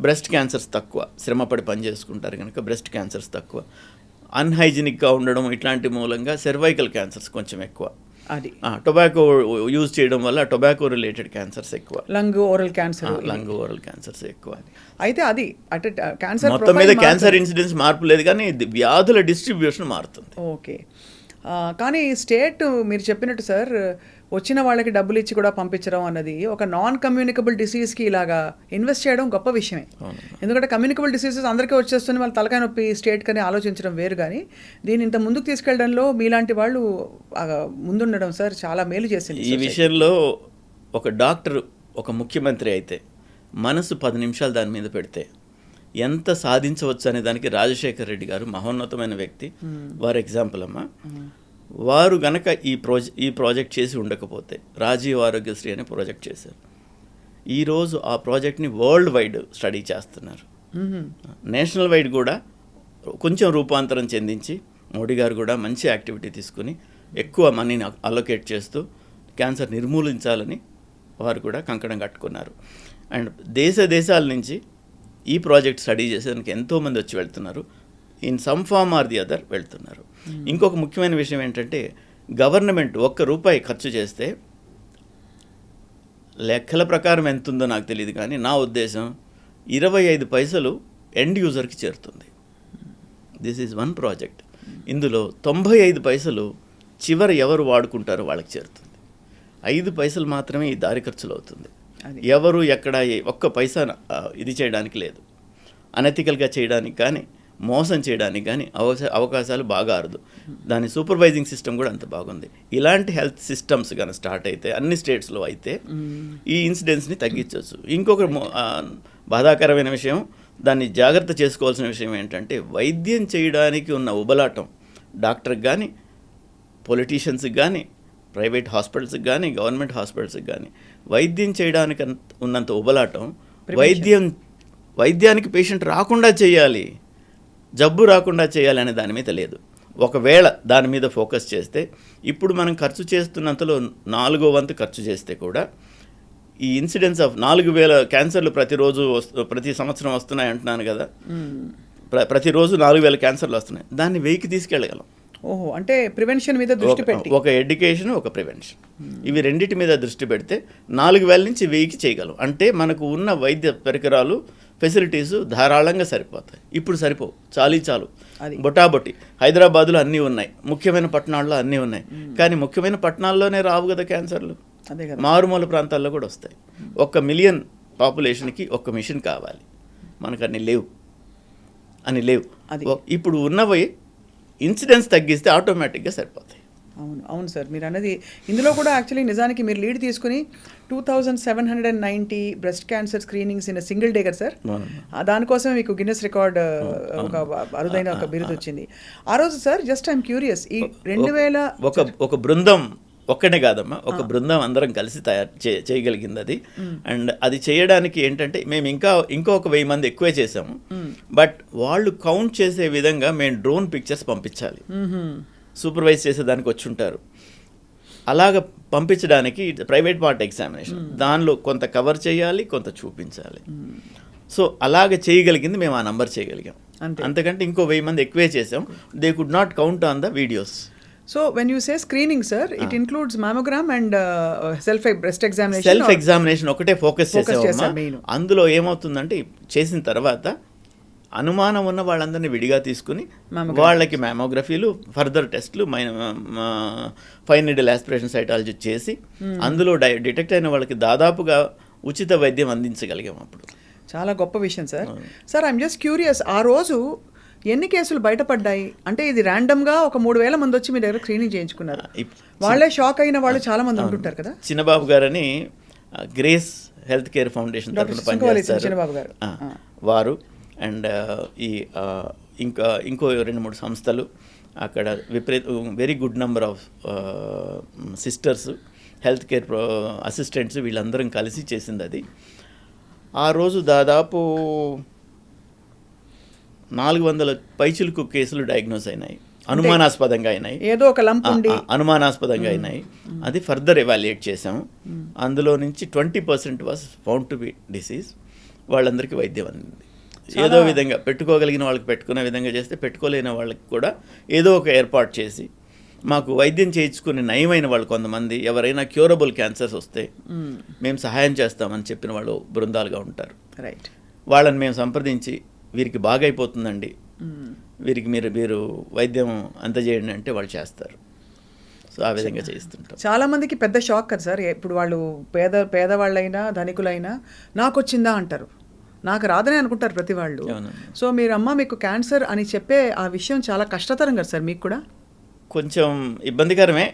బ్రెస్ట్ క్యాన్సర్స్ తక్కువ, శ్రమపడి పని చేసుకుంటారు కనుక బ్రెస్ట్ క్యాన్సర్స్ తక్కువ. అన్హైజీనిక్గా ఉండడం ఇట్లాంటి మూలంగా సర్వైకల్ క్యాన్సర్స్ కొంచెం ఎక్కువ. అది టొబాకో యూజ్ చేయడం వల్ల టొబాకో రిలేటెడ్ క్యాన్సర్స్ ఎక్కువ. లంగ్ ఓరల్ క్యాన్సర్స్ ఎక్కువ. అయితే అది అంటే క్యాన్సర్ మొత్తం మీద క్యాన్సర్ ఇన్సిడెన్స్ మార్పు లేదు, కానీ వ్యాధుల డిస్ట్రిబ్యూషన్ మారుతుంది. ఓకే. కానీ స్టేట్ మీరు చెప్పినట్టు సార్, వచ్చిన వాళ్ళకి డబ్బులు ఇచ్చి కూడా పంపించడం అన్నది ఒక నాన్ కమ్యూనికబుల్ డిసీజ్కి ఇలాగా ఇన్వెస్ట్ చేయడం గొప్ప విషయమే. ఎందుకంటే కమ్యూనికబుల్ డిసీజెస్ అందరికీ వచ్చేస్తుంది, వాళ్ళ తలకాయ నొప్పి స్టేట్ కని ఆలోచించడం వేరు. కానీ దీన్ని ఇంత ముందుకు తీసుకెళ్లడంలో మీలాంటి వాళ్ళు ముందుండడం సార్ చాలా మేలు చేసింది. ఈ విషయంలో ఒక డాక్టర్, ఒక ముఖ్యమంత్రి అయితే మనసు 10 నిమిషాలు దాని మీద పెడితే ఎంత సాధించవచ్చు అనే దానికి రాజశేఖర్ రెడ్డి గారు మహోన్నతమైన వ్యక్తి. వారు ఎగ్జాంపుల్ అమ్మా. వారు గనక ఈ ప్రాజెక్ట్ చేసి ఉండకపోతే, రాజీవ్ ఆరోగ్యశ్రీ అనే ప్రాజెక్ట్ చేశారు. ఈరోజు ఆ ప్రాజెక్ట్ని వరల్డ్ వైడ్ స్టడీ చేస్తున్నారు. నేషనల్ వైడ్ కూడా కొంచెం రూపాంతరం చెందించి మోడీ గారు కూడా మంచి యాక్టివిటీ తీసుకుని ఎక్కువ మనీని అలొకేట్ చేస్తూ క్యాన్సర్ నిర్మూలించాలని వారు కూడా కంకణం కట్టుకున్నారు. అండ్ దేశాల నుంచి ఈ ప్రాజెక్ట్ స్టడీ చేసేందుకు ఎంతోమంది వచ్చి వెళ్తున్నారు. In some form or the other వెళ్తున్నారు. ఇంకొక ముఖ్యమైన విషయం ఏంటంటే, గవర్నమెంట్ ₹1 ఖర్చు చేస్తే లెక్కల ప్రకారం ఎంత ఉందో నాకు తెలియదు, కానీ నా ఉద్దేశం 25 పైసలు ఎండ్ యూజర్కి చేరుతుంది. This is one project. ఇందులో 95 పైసలు చివరి ఎవరు వాడుకుంటారో వాళ్ళకి చేరుతుంది. 5 పైసలు మాత్రమే ఈ దారి ఖర్చులు అవుతుంది. ఎవరు ఎక్కడ ఒక్క పైసా ఇది చేయడానికి లేదు. అనెథికల్గా చేయడానికి కానీ, మోసం చేయడానికి కానీ అవకాశాలు బాగా అరుదు. దాని సూపర్వైజింగ్ సిస్టమ్ కూడా అంత బాగుంది. ఇలాంటి హెల్త్ సిస్టమ్స్ కానీ స్టార్ట్ అయితే అన్ని స్టేట్స్లో అయితే ఈ ఇన్సిడెన్స్ని తగ్గించవచ్చు. ఇంకొక బాధాకరమైన విషయం, దాన్ని జాగ్రత్త చేసుకోవాల్సిన విషయం ఏంటంటే, వైద్యం చేయడానికి ఉన్న ఉబలాటం డాక్టర్కి కానీ, పొలిటీషియన్స్కి కానీ, ప్రైవేట్ హాస్పిటల్స్కి కానీ, గవర్నమెంట్ హాస్పిటల్స్కి కానీ వైద్యం చేయడానికి ఉన్నంత ఉబలాటం వైద్యానికి పేషెంట్ రాకుండా చేయాలి, జబ్బు రాకుండా చేయాలి అనే దాని మీద లేదు. ఒకవేళ దాని మీద ఫోకస్ చేస్తే ఇప్పుడు మనం ఖర్చు చేస్తున్నంతలో 4వ వంతు ఖర్చు చేస్తే కూడా ఈ ఇన్సిడెన్స్ ఆఫ్ 4,000 క్యాన్సర్లు ప్రతి సంవత్సరం వస్తున్నాయి అంటున్నాను కదా, ప్రతిరోజు 4,000 క్యాన్సర్లు వస్తున్నాయి. దాన్ని 1000కి తీసుకెళ్ళగలం. ఓహో, అంటే ప్రివెన్షన్ మీద దృష్టి పెట్టి ఒక ఎడ్యుకేషన్, ఒక ప్రివెన్షన్, ఇవి రెండింటి మీద దృష్టి పెడితే 4,000 నుంచి 1000కి చేయగలం. అంటే మనకు ఉన్న వైద్య పరికరాలు, ఫెసిలిటీస్ ధారాళంగా సరిపోతాయి. ఇప్పుడు సరిపోవు, చాలు బొటాబొటి. హైదరాబాద్లో అన్నీ ఉన్నాయి, ముఖ్యమైన పట్టణాల్లో అన్నీ ఉన్నాయి, కానీ ముఖ్యమైన పట్టణాల్లోనే రావు కదా క్యాన్సర్లు, అదే కదా, మారుమూల ప్రాంతాల్లో కూడా వస్తాయి. 1 మిలియన్ పాపులేషన్కి 1 మిషన్ కావాలి, మనకు అన్ని లేవు. ఇప్పుడు ఉన్నవి ఇన్సిడెన్స్ తగ్గిస్తే ఆటోమేటిక్గా సరిపోతాయి. అవును సార్, మీరు అన్నది ఇందులో కూడా యాక్చువల్లీ నిజానికి మీరు లీడ్ తీసుకుని 2,790 breast cancer screenings in single day కదా సార్. దానికోసం మీకు గిన్నెస్ రికార్డ్ ఒక అరుదైన ఒక బిరుదు వచ్చింది ఆ రోజు సార్. జస్ట్ ఐఎమ్ క్యూరియస్, ఈ 2000 ఒక బృందం ఒక్కనే కాదమ్మా, ఒక బృందం అందరం కలిసి చేయగలిగింది అది. అండ్ అది చేయడానికి ఏంటంటే మేము ఇంకా 1,000 మంది ఎక్కువే చేసాము. బట్ వాళ్ళు కౌంట్ చేసే విధంగా మేము డ్రోన్ పిక్చర్స్ పంపించాలి, సూపర్వైజ్ చేసేదానికి వచ్చి ఉంటారు. అలాగ పంపించడానికి ప్రైవేట్ పార్ట్ ఎగ్జామినేషన్, దానిలో కొంత కవర్ చేయాలి, కొంత చూపించాలి. సో అలాగ చేయగలిగింది మేము ఆ నంబర్ చేయగలిగాం. అంతకంటే 1000 మంది ఎక్కువే చేసాం. They could not count on the videos. So when you say screening sir, it includes mammogram and self breast examination. Self examination ఒకటే ఫోకస్ చేసాము. అందులో ఏమవుతుందంటే చేసిన తర్వాత అనుమానం ఉన్న వాళ్ళందరినీ విడిగా తీసుకుని వాళ్ళకి మ్యామోగ్రఫీలు, ఫర్దర్ టెస్ట్లు, ఫైన్ నీడిల్ ఆస్పిరేషన్ సైటాలజీ చేసి అందులో డిటెక్ట్ అయిన వాళ్ళకి దాదాపుగా ఉచిత వైద్యం అందించగలిగాం. అప్పుడు చాలా గొప్ప విషయం sir. Sir I'm just curious, ఆ రోజు ఎన్ని కేసులు బయటపడ్డాయి? అంటే ఇది ర్యాండమ్గా ఒక 3,000 మంది వచ్చి మీ దగ్గర స్క్రీనింగ్ చేయించుకున్నారు, వాళ్ళే షాక్ అయిన వాళ్ళు చాలా మంది ఉంటుంటారు కదా. చిన్నబాబు గారని గ్రేస్ హెల్త్ కేర్ ఫౌండేషన్ తరఫున పనిచేస్తారు చిన్నబాబు గారు, వారు. అండ్ ఇంకో 2-3 సంస్థలు అక్కడ very good number of sisters, health care assistants, వీళ్ళందరం కలిసి చేసింది అది. ఆ రోజు దాదాపు 400 పైచిలుకు కేసులు డయాగ్నోస్ అయినాయి, అనుమానాస్పదంగా అయినాయి, ఏదో ఒక లంప్ ఉండి అనుమానాస్పదంగా అయినాయి. అది ఫర్దర్ ఎవాల్యుయేట్ చేసాము. అందులో నుంచి 20% was found to B disease. వాళ్ళందరికీ వైద్యం అందింది. ఏదో విధంగా పెట్టుకోగలిగిన వాళ్ళకి పెట్టుకునే విధంగా చేస్తే, పెట్టుకోలేని వాళ్ళకి కూడా ఏదో ఒక ఏర్పాటు చేసి, మాకు వైద్యం చేయించుకుని నయమైన వాళ్ళు కొంతమంది, ఎవరైనా క్యూరబుల్ క్యాన్సర్స్ వస్తే మేము సహాయం చేస్తామని చెప్పిన వాళ్ళు బృందాలుగా ఉంటారు. రైట్, వాళ్ళని మేము సంప్రదించి వీరికి బాగైపోతుందండి, వీరికి మీరు వైద్యం అందజేయండి అంటే వాళ్ళు చేస్తారు. సో ఆ విధంగా చేస్తుంటాం. చాలామందికి పెద్ద షాక్ కదా సార్. ఇప్పుడు వాళ్ళు పేదవాళ్ళైనా ధనికులైనా నాకు వచ్చిందా అంటారు, నాకు రాదని అనుకుంటారు ప్రతి వాళ్ళు. సో మీకు క్యాన్సర్ అని చెప్పే ఆ విషయం చాలా కష్టతరం కదా సార్ మీకు కూడా? కొంచెం ఇబ్బందికరమే.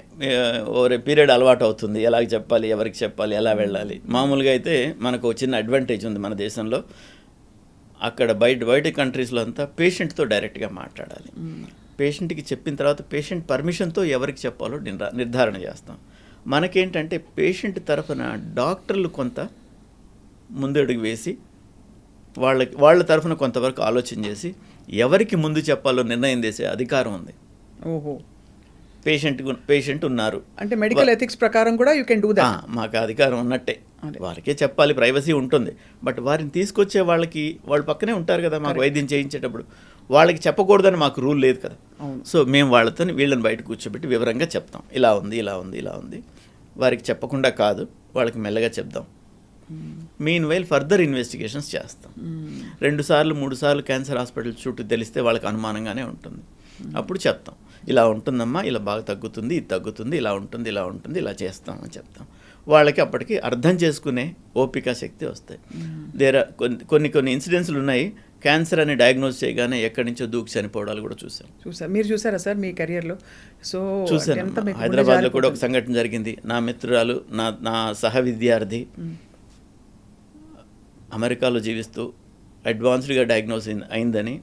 ఓరే పీరియడ్ అలవాటు అవుతుంది, ఎలాగ చెప్పాలి, ఎవరికి చెప్పాలి, ఎలా వెళ్ళాలి. మామూలుగా అయితే మనకు చిన్న అడ్వాంటేజ్ ఉంది మన దేశంలో. అక్కడ బయట కంట్రీస్లో అంతా పేషెంట్తో డైరెక్ట్గా మాట్లాడాలి. పేషెంట్కి చెప్పిన తర్వాత పేషెంట్ పర్మిషన్తో ఎవరికి చెప్పాలో నిర్ధారణ చేస్తాం. మనకేంటంటే పేషెంట్ తరఫున డాక్టర్లు కొంత ముందడుగు వేసి వాళ్ళ తరఫున కొంతవరకు ఆలోచన చేసి ఎవరికి ముందు చెప్పాలో నిర్ణయం చేసే అధికారం ఉంది. ఓహో, పేషెంట్ ఉన్నారు అంటే మెడికల్ ఎథిక్స్ ప్రకారం కూడా యూ కెన్ డూ దట్. మాకు అధికారం ఉన్నట్టే, వారికే చెప్పాలి, ప్రైవసీ ఉంటుంది. బట్ వారిని తీసుకొచ్చే వాళ్ళు పక్కనే ఉంటారు కదా మాకు వైద్యం చేయించేటప్పుడు, వాళ్ళకి చెప్పకూడదని మాకు రూల్ లేదు కదా. సో మేము వీళ్ళని బయట కూర్చోబెట్టి వివరంగా చెప్తాం, ఇలా ఉంది. వారికి చెప్పకుండా కాదు, వాళ్ళకి మెల్లగా చెప్దాం. మీన్ వైల్ ఫర్దర్ ఇన్వెస్టిగేషన్స్ చేస్తాం. 2 సార్లు 3 సార్లు క్యాన్సర్ హాస్పిటల్ చుట్టూ తెలిస్తే వాళ్ళకి అనుమానంగానే ఉంటుంది. అప్పుడు చెప్తాం, ఇలా ఉంటుందమ్మా, ఇలా బాగా తగ్గుతుంది, ఇది తగ్గుతుంది, ఇలా ఉంటుంది, ఇలా చేస్తామని చెప్తాం. వాళ్ళకి అప్పటికి అర్థం చేసుకునే ఓపిక శక్తి వస్తాయి. కొన్ని ఇన్సిడెంట్స్లు ఉన్నాయి, క్యాన్సర్ అని డయాగ్నోస్ చేయగానే ఎక్కడి నుంచో దూకి చనిపోవడాలు కూడా చూసాం. మీరు చూసారా సార్ మీ కెరియర్లో? సో చూసాను. హైదరాబాద్లో కూడా ఒక సంఘటన జరిగింది. నా మిత్రురాలు, నా సహ విద్యార్థి అమెరికాలో జీవిస్తూ అడ్వాన్స్డ్గా డయాగ్నోస్ అయిందని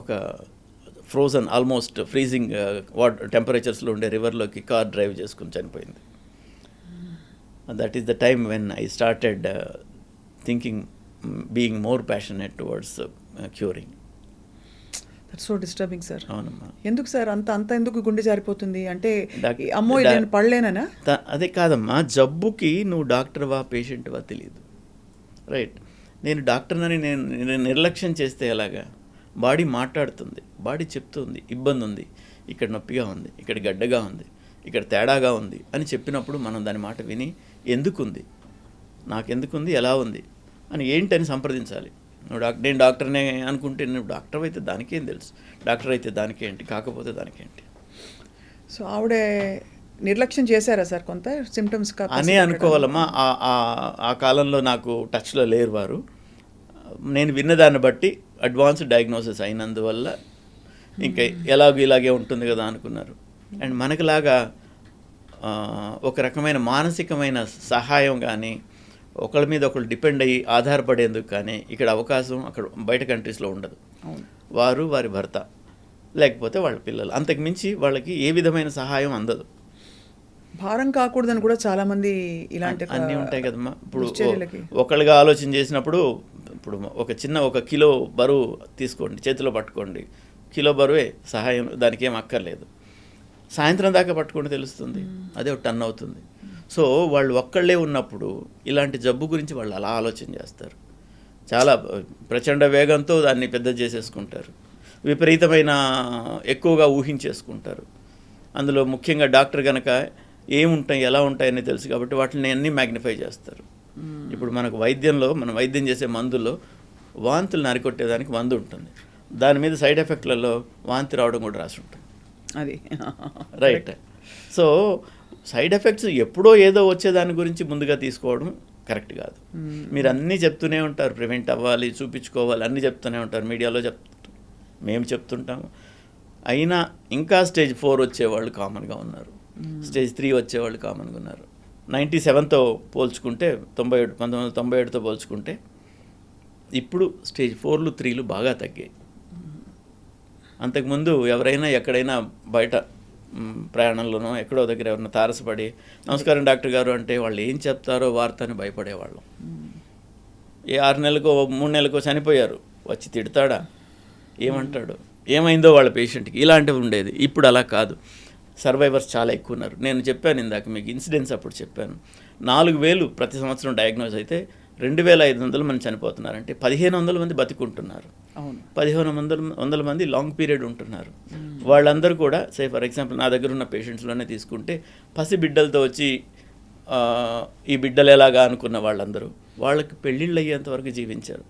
ఒక ఫ్రోజన్, ఆల్మోస్ట్ ఫ్రీజింగ్ టెంపరేచర్స్లో ఉండే రివర్లోకి కార్ డ్రైవ్ చేసుకుని చనిపోయింది. That is the time when I started thinking, being more passionate towards curing. That's so disturbing sir. అవునమ్మా. ఎందుకు సార్ అంత అంత ఎందుకు గుండె జారిపోతుంది? అంటే డాక్- అమ్మో ఇది నేను పడలేనా? అదే కాదమ్మా, జబ్బుకి నువ్వు డాక్టర్వా పేషెంట్వా తెలియదు. రైట్. నేను డాక్టర్నని నేను నిర్లక్ష్యం చేస్తే ఎలాగా? బాడీ మాట్లాడుతుంది, బాడీ చెప్తుంది ఇబ్బంది ఉంది, ఇక్కడ నొప్పిగా ఉంది, ఇక్కడ గడ్డగా ఉంది, ఇక్కడ తేడాగా ఉంది అని చెప్పినప్పుడు మనం దాని మాట విని ఎందుకుంది, నాకెందుకుంది, ఎలా ఉంది అని ఏంటని సంప్రదించాలి. నేను డాక్టర్నే అనుకుంటే నువ్వు డాక్టర్ అయితే దానికేం తెలుసు, డాక్టర్ అయితే దానికేంటి, కాకపోతే దానికేంటి. సో ఆవిడ నిర్లక్ష్యం చేశారా సార్ కొంత సిమ్టమ్స్ అనే అనుకోవాలమ్మా. ఆ కాలంలో నాకు టచ్లో లేరు వారు. నేను విన్నదాన్ని బట్టి అడ్వాన్స్డ్ డయాగ్నోసిస్ అయినందువల్ల ఇంకా ఇలాగే ఉంటుంది కదా అనుకున్నారు. అండ్ మనకులాగా ఒక రకమైన మానసికమైన సహాయం కానీ ఒకళ్ళ మీద ఒకళ్ళు డిపెండ్ అయ్యి ఆధారపడేందుకు కానీ ఇక్కడ అవకాశం అక్కడ బయట కంట్రీస్లో ఉండదు. వారు, వారి భర్త, లేకపోతే వాళ్ళ పిల్లలు, అంతకుమించి వాళ్ళకి ఏ విధమైన సహాయం అందదు. భారం కాకూడదని కూడా చాలా మంది ఇలాంటి అన్నీ ఉంటాయి కదమ్మా. ఇప్పుడు ఒకళ్ళుగా ఆలోచన చేసినప్పుడు ఇప్పుడు ఒక కిలో బరువు తీసుకోండి, చేతిలో పట్టుకోండి, కిలో బరువే సహాయం, దానికి ఏం అక్కర్లేదు. సాయంత్రం దాకా పట్టుకుంటే తెలుస్తుంది, అదే ఒక టన్ అవుతుంది. సో వాళ్ళు ఒక్కళ్ళే ఉన్నప్పుడు ఇలాంటి జబ్బు గురించి వాళ్ళు అలా ఆలోచన చేస్తారు. చాలా ప్రచండ వేగంతో దాన్ని పెద్ద చేసేసుకుంటారు, విపరీతమైన ఎక్కువగా ఊహించేసుకుంటారు. అందులో ముఖ్యంగా డాక్టర్ కనుక ఏముంటాయి ఎలా ఉంటాయని తెలుసు కాబట్టి వాటిని అన్నీ మ్యాగ్నిఫై చేస్తారు. ఇప్పుడు మనకు మనం వైద్యం చేసే మందుల్లో వాంతులు నరికొట్టేదానికి మందు ఉంటుంది, దాని మీద సైడ్ ఎఫెక్ట్లలో వాంతి రావడం కూడా రాసి ఉంటుంది. అది రైట్. సో సైడ్ ఎఫెక్ట్స్ ఎప్పుడో ఏదో వచ్చేదాని గురించి ముందుగా తీసుకోవడం కరెక్ట్ కాదు. మీరు అన్నీ చెప్తూనే ఉంటారు, ప్రివెంట్ అవ్వాలి, చూపించుకోవాలి, అన్నీ చెప్తూనే ఉంటారు, మీడియాలో మేము చెప్తుంటాము. అయినా ఇంకా స్టేజ్ 4 వచ్చేవాళ్ళు కామన్గా ఉన్నారు, స్టేజ్ 3 వచ్చేవాళ్ళు కామన్గా ఉన్నారు. 97తో పోల్చుకుంటే 1997తో పోల్చుకుంటే ఇప్పుడు స్టేజ్ 4లు 3లు బాగా తగ్గాయి. అంతకుముందు ఎవరైనా ఎక్కడైనా బయట ప్రయాణంలోనో ఎక్కడో దగ్గర ఎవరైనా తారసపడి నమస్కారం డాక్టర్ గారు అంటే వాళ్ళు ఏం చెప్తారో వార్తని భయపడేవాళ్ళం. ఏ 6 నెలలకో 3 నెలలకో చనిపోయారు, వచ్చి తిడతాడా, ఏమంటాడు, ఏమైందో వాళ్ళ పేషెంట్కి, ఇలాంటివి ఉండేది. ఇప్పుడు అలా కాదు, సర్వైవర్స్ చాలా ఎక్కువ ఉన్నారు. నేను చెప్పాను ఇందాక మీకు ఇన్సిడెంట్స్ అప్పుడు చెప్పాను, 4,000 ప్రతి సంవత్సరం డయాగ్నోజ్ అయితే 2,500 మంది చనిపోతున్నారంటే 1,500 మంది బతికుంటున్నారు, 1,500 మంది లాంగ్ పీరియడ్ ఉంటున్నారు. వాళ్ళందరూ కూడా ఫర్ ఎగ్జాంపుల్ నా దగ్గర ఉన్న పేషెంట్స్లోనే తీసుకుంటే పసి బిడ్డలతో వచ్చి ఈ బిడ్డలు ఎలాగా అనుకున్న వాళ్ళందరూ వాళ్ళకి పెళ్ళిళ్ళు అయ్యేంత వరకు జీవించారు,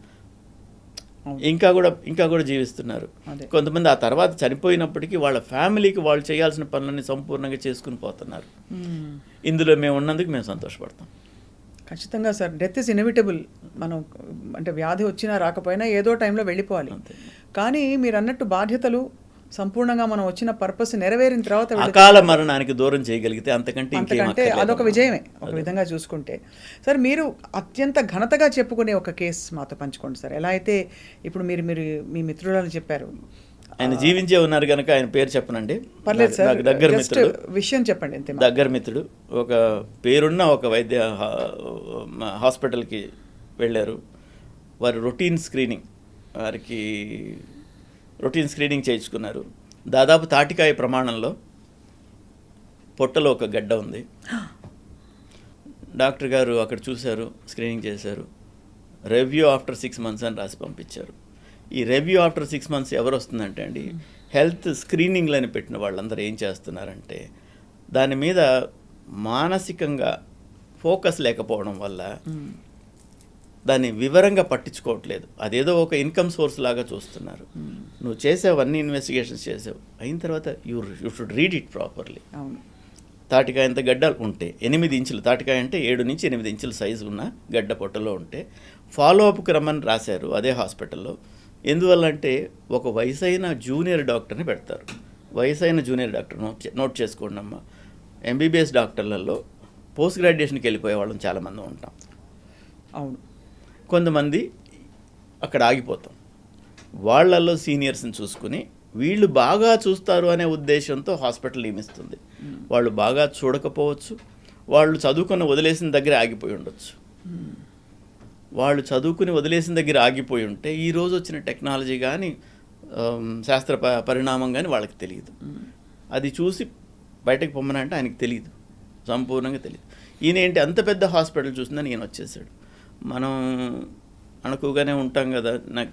ఇంకా కూడా జీవిస్తున్నారు. కొంతమంది ఆ తర్వాత చనిపోయినప్పటికీ వాళ్ళ ఫ్యామిలీకి వాళ్ళు చేయాల్సిన పనులన్నీ సంపూర్ణంగా చేసుకుని పోతున్నారు. ఇందులో మేము ఉన్నందుకు మేము సంతోషపడతాం. ఖచ్చితంగా సార్, డెత్ ఇస్ ఇన్ఎవిటబుల్. మనం అంటే వ్యాధి వచ్చినా రాకపోయినా ఏదో టైంలో వెళ్ళిపోవాలి. కానీ మీరు అన్నట్టు బాధ్యతలు సంపూర్ణంగా మనం వచ్చిన పర్పస్ నెరవేరిన తర్వాత అకాల మరణానికి దూరం చేయగలిగితే అంతకంటే అదొక విజయమే ఒక విధంగా చూసుకుంటే. సార్ మీరు అత్యంత ఘనతగా చెప్పుకునే ఒక కేసు మాతో పంచుకోండి సార్. ఎలా అయితే ఇప్పుడు మీరు మీ మిత్రులను చెప్పారు, ఆయన జీవించే ఉన్నారు కనుక ఆయన పేరు చెప్పనండి. పర్లేదు సార్, దగ్గర మిత్రుడు, విషయం చెప్పండి అంతే. దగ్గర మిత్రుడు, ఒక పేరున్న ఒక వైద్య హాస్పిటల్కి వెళ్ళారు. వారు రొటీన్ స్క్రీనింగ్ చేయించుకున్నారు. దాదాపు తాటికాయ ప్రమాణంలో పొట్టలో ఒక గడ్డ ఉంది. డాక్టర్ గారు అక్కడ చూశారు, స్క్రీనింగ్ చేశారు, రివ్యూ ఆఫ్టర్ 6 months అని రాసి పంపించారు. ఈ రివ్యూ ఆఫ్టర్ 6 months ఎవరు వస్తుందంటే అండి, హెల్త్ స్క్రీనింగ్లని పెట్టిన వాళ్ళందరూ ఏం చేస్తున్నారంటే దాని మీద మానసికంగా ఫోకస్ లేకపోవడం వల్ల దాన్ని వివరంగా పట్టించుకోవట్లేదు. అదేదో ఒక ఇన్కమ్ సోర్స్ లాగా చూస్తున్నారు. నువ్వు చేసావు, అన్ని ఇన్వెస్టిగేషన్స్ చేసావు, అయిన తర్వాత you should read it properly. తాటికాయ అంత గడ్డ ఉంటే 8 ఇంచులు, తాటికాయ అంటే 7 నుంచి 8 ఇంచుల సైజు ఉన్న గడ్డ పొట్టలో ఉంటే ఫాలోఅప్కి రమ్మని రాశారు అదే హాస్పిటల్లో. ఎందువల్ల అంటే ఒక వయసైన జూనియర్ డాక్టర్ని పెడతారు. వయసైన జూనియర్ డాక్టర్ నోట్ చేసుకోండి అమ్మా. ఎంబీబీఎస్ డాక్టర్లలో పోస్ట్ గ్రాడ్యుయేషన్కి వెళ్ళిపోయే వాళ్ళం చాలామంది ఉంటాం. అవును, కొంతమంది అక్కడ ఆగిపోతాం. వాళ్ళల్లో సీనియర్స్ని చూసుకుని వీళ్ళు బాగా చూస్తారు అనే ఉద్దేశంతో హాస్పిటల్ నియమిస్తుంది. వాళ్ళు బాగా చూడకపోవచ్చు, వాళ్ళు చదువుకుని వదిలేసిన దగ్గర ఆగిపోయి ఉండొచ్చు. వాళ్ళు చదువుకుని వదిలేసిన దగ్గర ఆగిపోయి ఉంటే ఈరోజు వచ్చిన టెక్నాలజీ కానీ శాస్త్ర పరిణామం కానీ వాళ్ళకి తెలియదు. అది చూసి బయటకు పొమ్మనంటే ఆయనకి తెలియదు, సంపూర్ణంగా తెలియదు. ఈయన ఏంటి అంత పెద్ద హాస్పిటల్ చూసిందని ఈయన వచ్చేసాడు. మనం అనుకోగానే ఉంటాం కదా.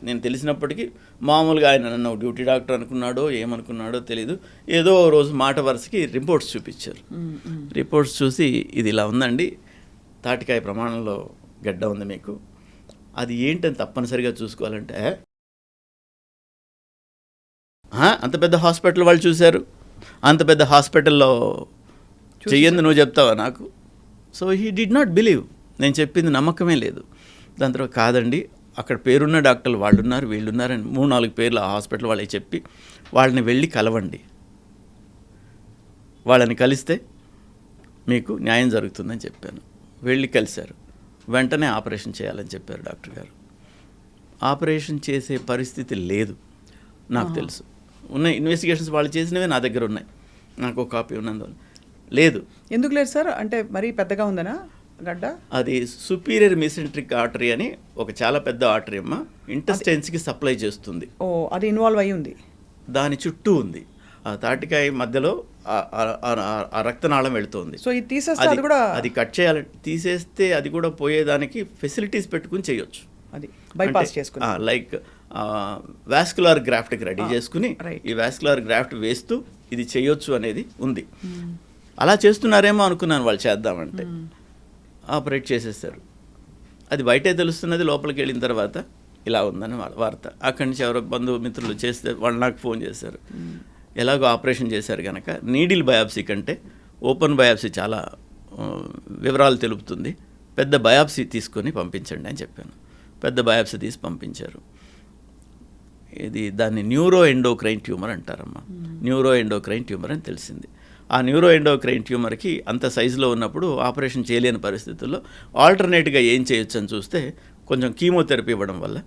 నేను తెలిసినప్పటికీ మామూలుగా ఆయన నన్ను డ్యూటీ డాక్టర్ అనుకున్నాడో ఏమనుకున్నాడో తెలీదు. ఏదో రోజు మాట వరుసకి రిపోర్ట్స్ చూపించారు. రిపోర్ట్స్ చూసి ఇది ఇలా ఉందండి, తాటికాయ ప్రమాణంలో గడ్డ ఉంది మీకు, అది ఏంటని తప్పనిసరిగా చూసుకోవాలంటే, అంత పెద్ద హాస్పిటల్ వాళ్ళు చూశారు, అంత పెద్ద హాస్పిటల్లో చెయ్యంది నువ్వు చెప్తావా నాకు? So he did not believe. నేను చెప్పింది నమ్మకమే లేదు. దాని తర్వాత కాదండి, అక్కడ పేరున్న డాక్టర్లు వాళ్ళు ఉన్నారు, వీళ్ళు ఉన్నారని 3-4 పేర్లు ఆ హాస్పిటల్ వాళ్ళకి చెప్పి వాళ్ళని వెళ్ళి కలవండి, వాళ్ళని కలిస్తే మీకు న్యాయం జరుగుతుందని చెప్పాను. వెళ్ళి కలిశారు. వెంటనే ఆపరేషన్ చేయాలని చెప్పారు డాక్టర్ గారు. ఆపరేషన్ చేసే పరిస్థితి లేదు నాకు తెలుసు. ఉన్నాయి ఇన్వెస్టిగేషన్స్ వాళ్ళు చేసినవే నా దగ్గర ఉన్నాయి, నాకు ఒక కాపీ ఉన్నందువల్ల. లేదు. ఎందుకు లేదు సార్? అంటే మరీ పెద్దగా ఉందనా గడ్డ? అది సుపీరియర్ మీసెంట్రిక్ ఆర్టరీ అని ఒక చాలా పెద్ద ఆర్టరీ అమ్మ, ఇంటెస్టైన్స్కి సప్లై చేస్తుంది. ఓ, అది ఇన్వాల్వ్ అయ్యి ఉంది, దాని చుట్టూ ఉంది. ఆ తాటికాయ మధ్యలో ఆ రక్తనాళం వెళుతుంది. సో ఇది తీసేస్తే అది కూడా, అది కట్ చేయాలి. తీసేస్తే అది కూడా పోయేదానికి ఫెసిలిటీస్ పెట్టుకుని చేయొచ్చు. అది బైపాస్ చేసుకుని, లైక్ వాస్కులర్ గ్రాఫ్ట్కి రెడీ చేసుకుని ఈ వాస్కులర్ గ్రాఫ్ట్ వేస్తూ ఇది చేయొచ్చు అనేది ఉంది. అలా చేస్తున్నారేమో అనుకున్నాను వాళ్ళు చేద్దామంటే. ఆపరేట్ చేసేసారు. అది బయటే తెలుస్తున్నది, లోపలికి వెళ్ళిన తర్వాత ఇలా ఉందని వార్త. అక్కడి నుంచి ఎవరో బంధుమిత్రులు చేస్తే వాళ్ళు నాకు ఫోన్ చేశారు. ఎలాగో ఆపరేషన్ చేశారు కనుక నీడిల్ బయాప్సీ కంటే ఓపెన్ బయాప్సీ చాలా వివరాలు తెలుపుతుంది, పెద్ద బయాప్సీ తీసుకొని పంపించండి అని చెప్పాను. పెద్ద బయాప్సీ తీసి పంపించారు. దాన్ని న్యూరో ఎండోక్రైన్ ట్యూమర్ అంటారమ్మా. న్యూరో ఎండోక్రైన్ ట్యూమర్ అని తెలిసింది. ఆ న్యూరో ఎండోక్రైన్ ట్యూమర్కి అంత సైజులో ఉన్నప్పుడు ఆపరేషన్ చేయలేని పరిస్థితుల్లో ఆల్టర్నేట్గా ఏం చేయొచ్చు అని చూస్తే కొంచెం కీమోథెరపీ ఇవ్వడం వల్ల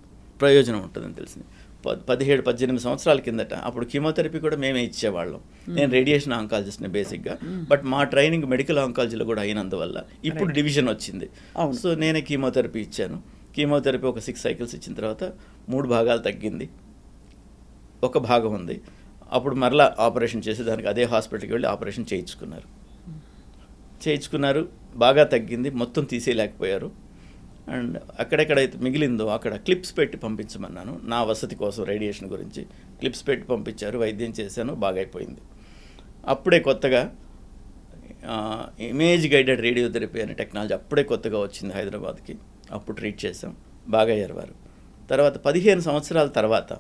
ప్రయోజనం ఉంటుందని తెలిసింది. 17-18 సంవత్సరాల కిందట అప్పుడు కీమోథెరపీ కూడా మేమే ఇచ్చేవాళ్ళం. నేను రేడియేషన్ ఆంకాలజిస్ట్ని బేసిక్గా, బట్ మా ట్రైనింగ్ మెడికల్ ఆంకాలజీలో కూడా అయినందువల్ల ఇప్పుడు డివిజన్ వచ్చింది. సో నేనే కీమోథెరపీ ఇచ్చాను. కీమోథెరపీ ఒక 6 సైకిల్స్ ఇచ్చిన తర్వాత 3 భాగాలు తగ్గింది, ఒక భాగం ఉంది. అప్పుడు మరలా ఆపరేషన్ చేసి దానికి అదే హాస్పిటల్కి వెళ్ళి ఆపరేషన్ చేయించుకున్నారు. బాగా తగ్గింది, మొత్తం తీసేయలేకపోయారు. అండ్ అక్కడెక్కడైతే మిగిలిందో అక్కడ క్లిప్స్ పెట్టి పంపించమన్నాను, నా వసతి కోసం రేడియేషన్ గురించి. క్లిప్స్ పెట్టి పంపించారు, వైద్యం చేశాను, బాగైపోయింది. అప్పుడే కొత్తగా ఇమేజ్ గైడెడ్ రేడియోథెరపీ అనే టెక్నాలజీ అప్పుడే కొత్తగా వచ్చింది హైదరాబాద్కి. అప్పుడు ట్రీట్ చేసాం, బాగా అయ్యారు. తర్వాత 15 సంవత్సరాల తర్వాత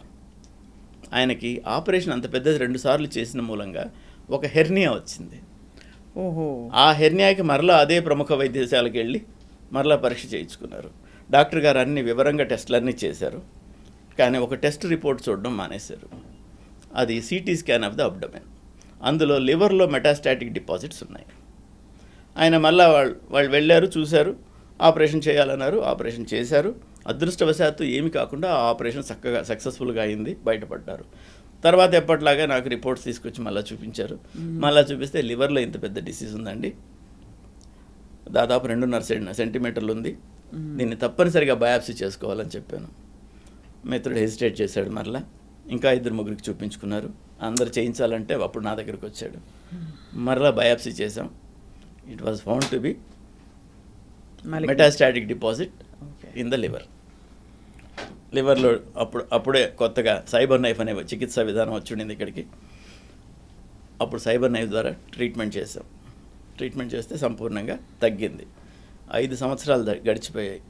ఆయనకి ఆపరేషన్ అంత పెద్దది 2 సార్లు చేసిన మూలంగా ఒక హెర్నియా వచ్చింది. ఓహో. ఆ హెర్నియాకి మరలా అదే ప్రముఖ వైద్యశాలకు వెళ్ళి మరలా పరీక్ష చేయించుకున్నారు. డాక్టర్ గారు అన్ని వివరంగా టెస్టులన్నీ చేశారు, కానీ ఒక టెస్ట్ రిపోర్ట్ చూడడం మానేశారు. అది CT scan of the abdomen. అందులో లివర్లో మెటాస్టాటిక్ డిపాజిట్స్ ఉన్నాయి. ఆయన మళ్ళా వాళ్ళు వెళ్ళారు, చూశారు, ఆపరేషన్ చేయాలన్నారు, ఆపరేషన్ చేశారు. అదృష్టవశాత్తు ఏమి కాకుండా ఆ ఆపరేషన్ చక్కగా సక్సెస్ఫుల్గా అయింది, బయటపడ్డారు. తర్వాత ఎప్పటిలాగా నాకు రిపోర్ట్స్ తీసుకొచ్చి మళ్ళీ చూపించారు. మళ్ళీ చూపిస్తే లివర్లో ఇంత పెద్ద డిసీజ్ ఉందండి, దాదాపు 2.5 సెంటీమీటర్లు ఉంది, దీన్ని తప్పనిసరిగా బయాప్సీ చేసుకోవాలని చెప్పాను. మిత్రుడు హెసిటేట్ చేశాడు. మరలా ఇంకా 2-3కి చూపించుకున్నారు. అందరు చేయించాలంటే అప్పుడు నా దగ్గరికి వచ్చాడు. మరలా బయాప్సీ చేసాం. It was found to be metastatic deposit in the లివర్లో. అప్పుడే కొత్తగా సైబర్ నైఫ్ అనే చికిత్సా విధానం వచ్చిండింది ఇక్కడికి. అప్పుడు సైబర్ నైఫ్ ద్వారా ట్రీట్మెంట్ చేసాం. ట్రీట్మెంట్ చేస్తే సంపూర్ణంగా తగ్గింది. 5 సంవత్సరాలు గడిచిపోయాయి.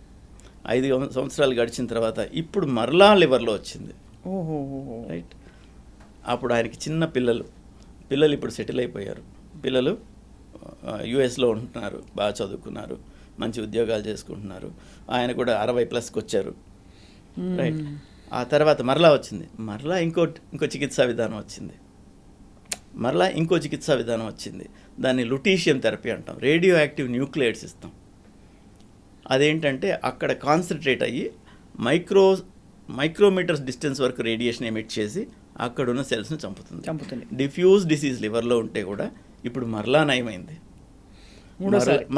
5 సంవత్సరాలు గడిచిన తర్వాత ఇప్పుడు మరలా లివర్లో వచ్చింది. రైట్. అప్పుడు ఆయనకి చిన్న పిల్లలు ఇప్పుడు సెటిల్ అయిపోయారు. పిల్లలు యుఎస్లో ఉంటున్నారు, బాగా చదువుకున్నారు, మంచి ఉద్యోగాలు చేసుకుంటున్నారు. ఆయన కూడా 60+ వచ్చారు. రైట్. ఆ తర్వాత మరలా వచ్చింది. మరలా ఇంకో చికిత్సా విధానం వచ్చింది. ఇంకో చికిత్సా విధానం వచ్చింది. దాన్ని లుటీషియం థెరపీ అంటాం. రేడియో యాక్టివ్ న్యూక్లియైడ్స్ ఇస్తాం. అదేంటంటే అక్కడ కాన్సన్ట్రేట్ అయ్యి మైక్రోమీటర్స్ డిస్టెన్స్ వరకు రేడియేషన్ ఎమిట్ చేసి అక్కడున్న సెల్స్ని చంపుతుంది. డిఫ్యూజ్ డిసీజ్ లివర్లో ఉంటే కూడా ఇప్పుడు మరలా నయమైంది,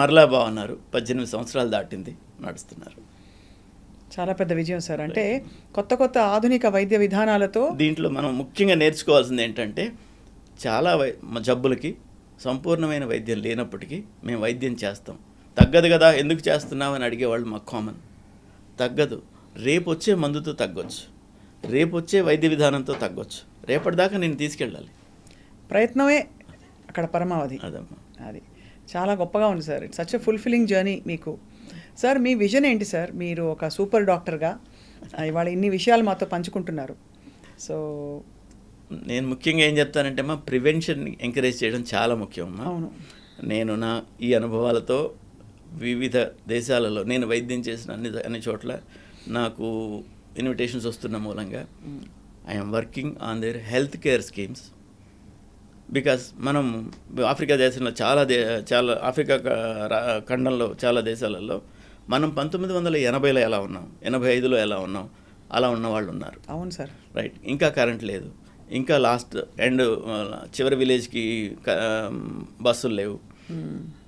మరలా బాగున్నారు. 18 సంవత్సరాలు దాటింది, నడుస్తున్నారు. చాలా పెద్ద విజయం సార్. అంటే కొత్త కొత్త ఆధునిక వైద్య విధానాలతో దీంట్లో మనం ముఖ్యంగా నేర్చుకోవాల్సింది ఏంటంటే చాలా జబ్బులకి సంపూర్ణమైన వైద్యం లేనప్పటికీ మేము వైద్యం చేస్తాం. తగ్గదు కదా ఎందుకు చేస్తున్నామని అడిగేవాళ్ళు మాకు కామన్. తగ్గదు, రేపు వచ్చే మందుతో తగ్గొచ్చు, రేపు వచ్చే వైద్య విధానంతో తగ్గొచ్చు, రేపటిదాకా నేను తీసుకెళ్ళాలి. ప్రయత్నమే అక్కడ పరమావధి. అదమ్మా, అది చాలా గొప్పగా ఉంది sir. It's such a fulfilling journey మీకు. సార్ మీ విజన్ ఏంటి సార్? మీరు ఒక సూపర్ డాక్టర్గా ఇవాళ ఇన్ని విషయాలు మాతో పంచుకుంటున్నారు. సో నేను ముఖ్యంగా ఏం చెప్తానంటే అమ్మా, ప్రివెన్షన్ ఎంకరేజ్ చేయడం చాలా ముఖ్యం అమ్మా. అవును. నేను నా ఈ అనుభవాలతో వివిధ దేశాలలో నేను వైద్యం చేసిన అన్ని చోట్ల నాకు ఇన్విటేషన్స్ వస్తున్న మూలంగా I'm working on their health care schemes. Because మనం ఆఫ్రికా దేశంలో చాలా ఆఫ్రికా ఖండంలో చాలా దేశాలలో మనం 1980లో ఎలా ఉన్నాం, 85లో ఎలా ఉన్నాం, అలా ఉన్న వాళ్ళు ఉన్నారు. అవును సార్. రైట్. ఇంకా కరెంట్ లేదు, ఇంకా లాస్ట్ చివరి విలేజ్కి బస్సులు లేవు,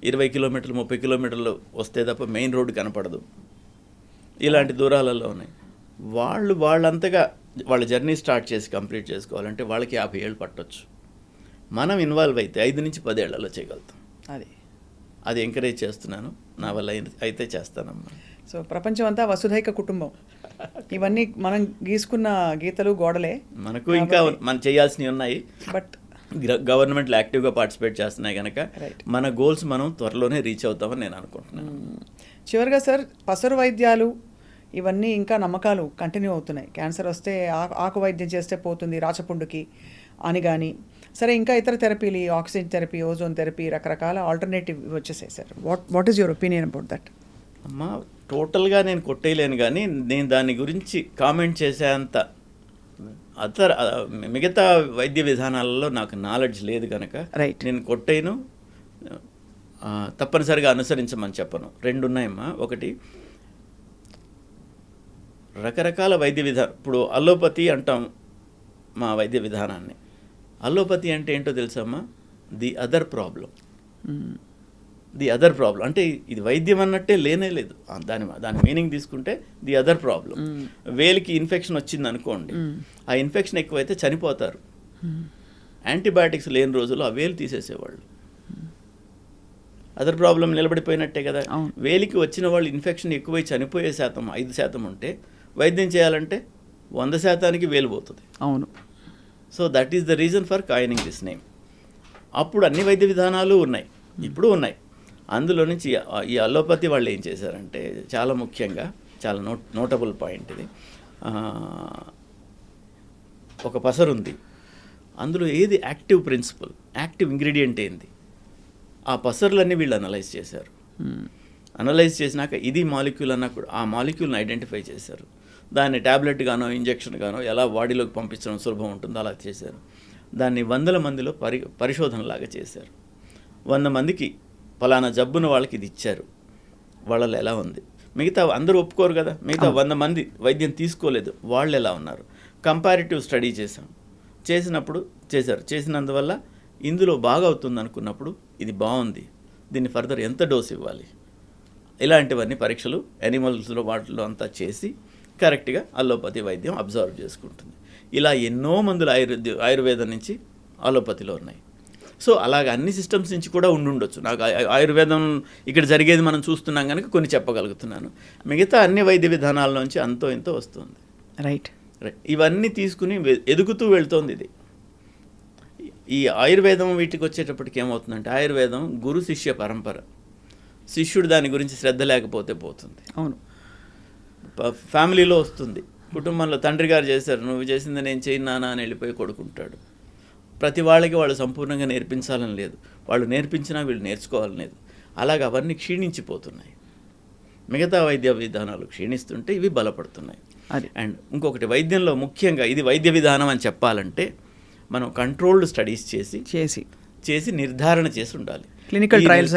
20 కిలోమీటర్లు 30 కిలోమీటర్లు వస్తే తప్ప మెయిన్ రోడ్డు కనపడదు. ఇలాంటి దూరాలలో ఉన్నాయి. వాళ్ళంతగా వాళ్ళ జర్నీ స్టార్ట్ చేసి కంప్లీట్ చేసుకోవాలంటే వాళ్ళకి 50 ఏళ్ళు పట్టొచ్చు. మనం ఇన్వాల్వ్ అయితే 5 నుంచి 10 ఏళ్లలో చేయగలుగుతాం. అది ఎంకరేజ్ చేస్తున్నాను. నా వల్ల అయితే చేస్తానమ్మా. సో ప్రపంచం అంతా వసుధైక కుటుంబం. ఇవన్నీ మనం గీసుకున్న గీతలు గోడలే. మనకు ఇంకా మనం చేయాల్సినవి ఉన్నాయి. బట్ గవర్నమెంట్లు యాక్టివ్గా పార్టిసిపేట్ చేస్తున్నాయి కనుక మన గోల్స్ మనం త్వరలోనే రీచ్ అవుతామని నేను అనుకుంటున్నాను. చివరిగా సార్, పసరు వైద్యాలు ఇవన్నీ ఇంకా నమ్మకాలు కంటిన్యూ అవుతున్నాయి. క్యాన్సర్ వస్తే ఆకు వైద్యం చేస్తే పోతుంది రాచపుండుకి అని కానీ, సరే ఇంకా ఇతర థెరపీలు, ఆక్సిజన్ థెరపీ, ఓజోన్ థెరపీ, రకరకాల ఆల్టర్నేటివ్ వచ్చేసాయి sir. What is your opinion about that? అమ్మా, టోటల్గా నేను కొట్టేయలేను, కానీ నేను దాని గురించి కామెంట్ చేసేంత మిగతా వైద్య విధానాలలో నాకు నాలెడ్జ్ లేదు కనుక నేను కొట్టేయను, తప్పనిసరిగా అనుసరించమని చెప్పను. 2 ఉన్నాయమ్మా. ఒకటి, రకరకాల వైద్య విధానం. ఇప్పుడు అల్లోపతి అంటాం మా వైద్య విధానాన్ని. అల్లోపతి అంటే ఏంటో తెలుసమ్మా? The other problem. అంటే ఇది వైద్యం అన్నట్టే లేనే లేదు. దాని మీనింగ్ తీసుకుంటే ది అదర్ ప్రాబ్లం. వేలికి ఇన్ఫెక్షన్ వచ్చింది అనుకోండి, ఆ ఇన్ఫెక్షన్ ఎక్కువైతే చనిపోతారు. యాంటీబయాటిక్స్ లేని రోజుల్లో ఆ వేలు తీసేసేవాళ్ళు. అదర్ ప్రాబ్లం నిలబడిపోయినట్టే కదా. వేలికి వచ్చిన వాళ్ళు ఇన్ఫెక్షన్ ఎక్కువై చనిపోయే శాతం 5% ఉంటే, వైద్యం చేయాలంటే 100% వేలు పోతుంది. అవును. So that is the reason for coining this name. అప్పుడు అన్ని వైద్య విధానాలు ఉన్నాయి, ఇప్పుడు ఉన్నాయి. అందులో నుంచి ఈ అలోపతి వాళ్ళు ఏం చేశారంటే, చాలా ముఖ్యంగా చాలా నోటబుల్ పాయింట్ ఇది. ఒక పసరు ఉంది, అందులో ఏది యాక్టివ్ ప్రిన్సిపల్, యాక్టివ్ ఇంగ్రీడియంట్ ఏంది, ఆ పసర్లన్నీ వీళ్ళు అనలైజ్ చేశారు. అనలైజ్ చేసినాక ఇది మాలిక్యూల్ అన్నా కూడా ఆ మాలిక్యూల్ని ఐడెంటిఫై చేశారు. దాన్ని ట్యాబ్లెట్ గానో ఇంజెక్షన్ గానో ఎలా బాడీలోకి పంపించడం సులభం ఉంటుందో అలా చేశారు. దాన్ని 100 మందిలో పరిశోధనలాగా చేశారు. 100 మందికి పలానా జబ్బున వాళ్ళకి ఇది ఇచ్చారు, వాళ్ళలో ఎలా ఉంది. మిగతా అందరూ ఒప్పుకోరు కదా, మిగతా 100 మంది వైద్యం తీసుకోలేదు, వాళ్ళు ఎలా ఉన్నారు. కంపారిటివ్ స్టడీ చేసినందువల్ల ఇందులో బాగా అవుతుంది అనుకున్నప్పుడు ఇది బాగుంది, దీన్ని ఫర్దర్ ఎంత డోస్ ఇవ్వాలి, ఇలాంటివన్నీ పరీక్షలు యానిమల్స్లో వాటిలో అంతా చేసి కరెక్ట్గా అల్లోపతి వైద్యం అబ్జర్వ్ చేసుకుంటుంది. ఇలా ఎన్నో మందులు ఆయుర్వేదం నుంచి అలోపతిలో ఉన్నాయి. సో అలాగ అన్ని సిస్టమ్స్ నుంచి కూడా ఉండొచ్చు. నాకు ఆయుర్వేదం ఇక్కడ జరిగేది మనం చూస్తున్నాం కనుక కొన్ని చెప్పగలుగుతున్నాను. మిగతా అన్ని వైద్య విధానాల నుంచి అంతో ఎంతో వస్తుంది. రైట్. ఇవన్నీ తీసుకుని ఎదుగుతూ వెళ్తోంది ఇది. ఈ ఆయుర్వేదం వీటికి వచ్చేటప్పటికి ఏమవుతుందంటే, ఆయుర్వేదం గురు శిష్య పరంపర. శిష్యుడు దాని గురించి శ్రద్ధ లేకపోతే పోతుంది. అవును. ఫ్యామిలీలో వస్తుంది, కుటుంబంలో తండ్రి గారు చేశారు, నువ్వు చేసింది నేను చేయనానా అని వెళ్ళిపోయి కొడుకుంటాడు. ప్రతి వాళ్ళకి వాళ్ళు సంపూర్ణంగా నేర్పించాలని లేదు, వాళ్ళు నేర్పించినా వీళ్ళు నేర్చుకోవాలని లేదు. అలాగ అవన్నీ క్షీణించిపోతున్నాయి. మిగతా వైద్య విధానాలు క్షీణిస్తుంటే ఇవి బలపడుతున్నాయి. అండ్ ఇంకొకటి, వైద్యంలో ముఖ్యంగా ఇది వైద్య విధానం అని చెప్పాలంటే మనం కంట్రోల్డ్ స్టడీస్ చేసి నిర్ధారణ చేసి ఉండాలి. Clinical trials.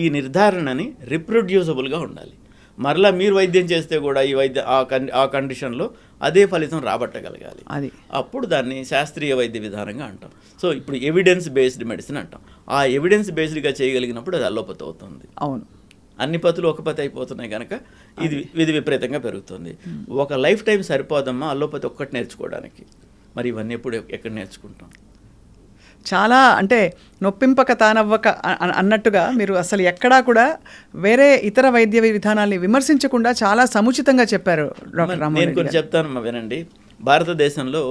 ఈ నిర్ధారణని రిప్రొడ్యూసబుల్గా ఉండాలి. మరలా మీరు వైద్యం చేస్తే కూడా ఈ ఆ కండిషన్లో అదే ఫలితం రాబట్టగలగాలి. అప్పుడు దాన్ని శాస్త్రీయ వైద్య విధానంగా అంటాం. సో ఇప్పుడు ఎవిడెన్స్ బేస్డ్ మెడిసిన్ అంటాం. ఆ ఎవిడెన్స్ బేస్డ్గా చేయగలిగినప్పుడు అది అల్లోపతి అవుతుంది. అవును. అన్ని పతులు ఒక పతి అయిపోతున్నాయి కనుక ఇది విపరీతంగా పెరుగుతుంది. ఒక లైఫ్ టైం సరిపోదమ్మా అల్లోపతి ఒక్కటి నేర్చుకోవడానికి. మరి ఇవన్నీ ఎక్కడ నేర్చుకుంటాం? చాలా అంటే నొప్పింపక తానవ్వక అన్నట్టుగా మీరు అసలు ఎక్కడా కూడా వేరే ఇతర వైద్య విధానాల్ని విమర్శించకుండా చాలా సముచితంగా చెప్పారు డాక్టర్ రామ్మోహన్ నేను రెడ్డి కొన్ని చెప్తాను వినండి. భారతదేశంలో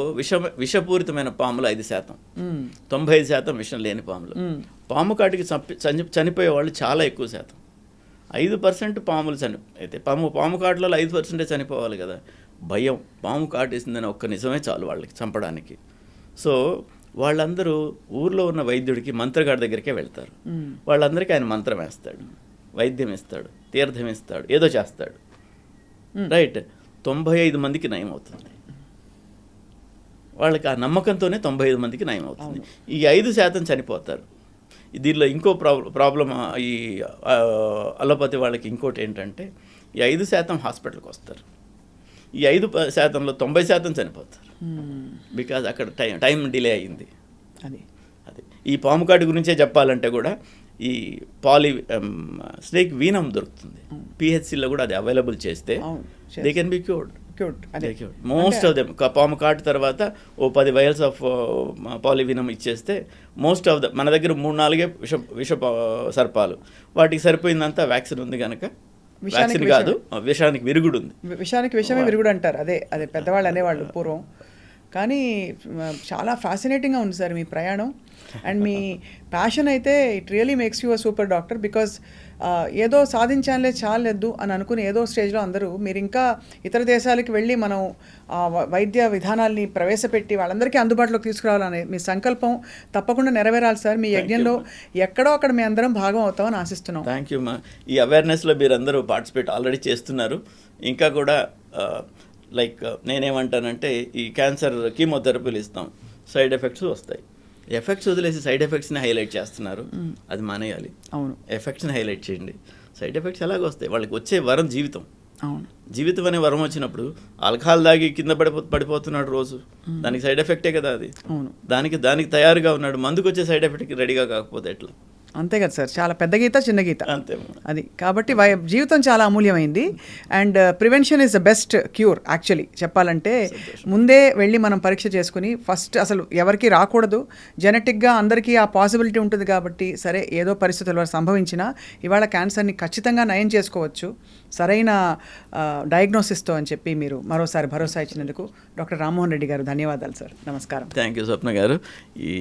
విషపూరితమైన పాములు 5%, 95% విషం లేని పాములు. పాము కాటికి చనిపోయే వాళ్ళు చాలా ఎక్కువ శాతం. 5% పాములు అయితే పాము కాటులలో 5% చనిపోవాలి కదా. భయం, పాము కాటేసిందని ఒక్క నిజమే చాలు వాళ్ళకి చంపడానికి. సో వాళ్ళందరూ ఊర్లో ఉన్న వైద్యుడికి మంత్రగాడి దగ్గరికే వెళ్తారు. వాళ్ళందరికీ ఆయన మంత్రం వేస్తాడు, వైద్యం ఇస్తాడు, తీర్థం ఇస్తాడు, ఏదో చేస్తాడు. రైట్, 95 మందికి నయం అవుతుంది. వాళ్ళకి ఆ నమ్మకంతోనే 95 మందికి నయం అవుతుంది. ఈ 5% చనిపోతారు. దీనిలో ఇంకో ప్రాబ్లం ఈ అలోపతి వాళ్ళకి ఇంకోటి ఏంటంటే ఈ 5% హాస్పిటల్కి వస్తారు. ఈ 5%లో 90% చనిపోతారు. బికాజ్ అక్కడ టైం డిలే అయ్యింది. అది ఈ పాము కాటు గురించే చెప్పాలంటే కూడా ఈ స్నేక్ వీనం దొరుకుతుంది. పిహెచ్సిలో కూడా అది అవైలబుల్ చేస్తే they can be cured. Most of them పాము కాటు తర్వాత 10 vials ఆఫ్ పాలివీనం ఇచ్చేస్తే మోస్ట్ ఆఫ్ మన దగ్గర 3-4 విష సర్పాలు, వాటికి సరిపోయిందంతా వ్యాక్సిన్ ఉంది కనుక. వ్యాక్సిన్ కాదు, విషానికి విరుగుడు ఉంది. విషానికి విషమే విరుగుడు అంటారు. అదే పెద్దవాళ్ళు అనేవాళ్ళు పూర్వం. కానీ చాలా ఫ్యాసినేటింగ్గా ఉంది సార్ మీ ప్రయాణం. అండ్ మీ ప్యాషన్ అయితే it really makes you a super doctor. Because ఏదో సాధించాలే చాలేదు అని అనుకుని ఏదో స్టేజ్లో అందరూ మీరు ఇంకా ఇతర దేశాలకు వెళ్ళి మనం వైద్య విధానాల్ని ప్రవేశపెట్టి వాళ్ళందరికీ అందుబాటులోకి తీసుకురావాలనే మీ సంకల్పం తప్పకుండా నెరవేరాలి సార్. మీ యజ్ఞంలో ఎక్కడో అక్కడ మీ అందరం భాగం అవుతామని ఆశిస్తున్నాం. థ్యాంక్ యూ మా. ఈ అవేర్నెస్లో మీరు అందరూ పార్టిసిపేట్ ఆల్రెడీ చేస్తున్నారు. ఇంకా కూడా లైక్ నేనేమంటానంటే ఈ క్యాన్సర్ కీమోథెరపీలు ఇస్తాం, సైడ్ ఎఫెక్ట్స్ వస్తాయి. ఎఫెక్ట్స్ వదిలేసి సైడ్ ఎఫెక్ట్స్ని హైలైట్ చేస్తున్నారు. అది మానేయాలి. అవును, ఎఫెక్ట్స్ని హైలైట్ చేయండి. సైడ్ ఎఫెక్ట్స్ ఎలాగ వస్తాయి? వాళ్ళకి వచ్చే వరం జీవితం. అవును, జీవితం అనే వరం వచ్చినప్పుడు ఆల్కహాల్ దాగి కింద పడిపోతున్నాడు రోజు, దానికి సైడ్ ఎఫెక్టే కదా అది. అవును, దానికి తయారుగా ఉన్నాడు. మందుకు వచ్చే సైడ్ ఎఫెక్ట్కి రెడీగా కాకపోతే ఎట్లా? అంతే కదా సార్. చాలా పెద్ద గీత చిన్న గీత అంతే అది. కాబట్టి జీవితం చాలా అమూల్యమైంది. And prevention is the best cure. Actually చెప్పాలంటే ముందే వెళ్ళి మనం పరీక్ష చేసుకుని ఫస్ట్ అసలు ఎవరికి రాకూడదు. జెనెటిక్గా అందరికీ ఆ పాసిబిలిటీ ఉంటుంది కాబట్టి సరే ఏదో పరిస్థితుల వల్ల సంభవించినా ఇవాళ క్యాన్సర్ని ఖచ్చితంగా నయం చేసుకోవచ్చు సరైన డయాగ్నోసిస్తో అని చెప్పి మీరు మరోసారి భరోసా ఇచ్చినందుకు డాక్టర్ రామ్మోహన్ రెడ్డి గారు ధన్యవాదాలు సార్. నమస్కారం. థ్యాంక్ యూ స్వప్న గారు. ఈ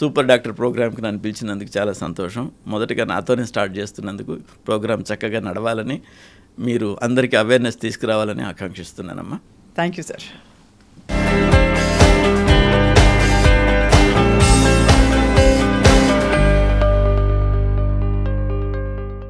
సూపర్ డాక్టర్ ప్రోగ్రామ్కి నన్ను పిలిచినందుకు చాలా సంతోషం. మొదటగా నాతోనే స్టార్ట్ చేస్తున్నందుకు ప్రోగ్రామ్ చక్కగా నడవాలని, మీరు అందరికీ అవేర్నెస్ తీసుకురావాలని ఆకాంక్షిస్తున్నానమ్మా. Thank you sir.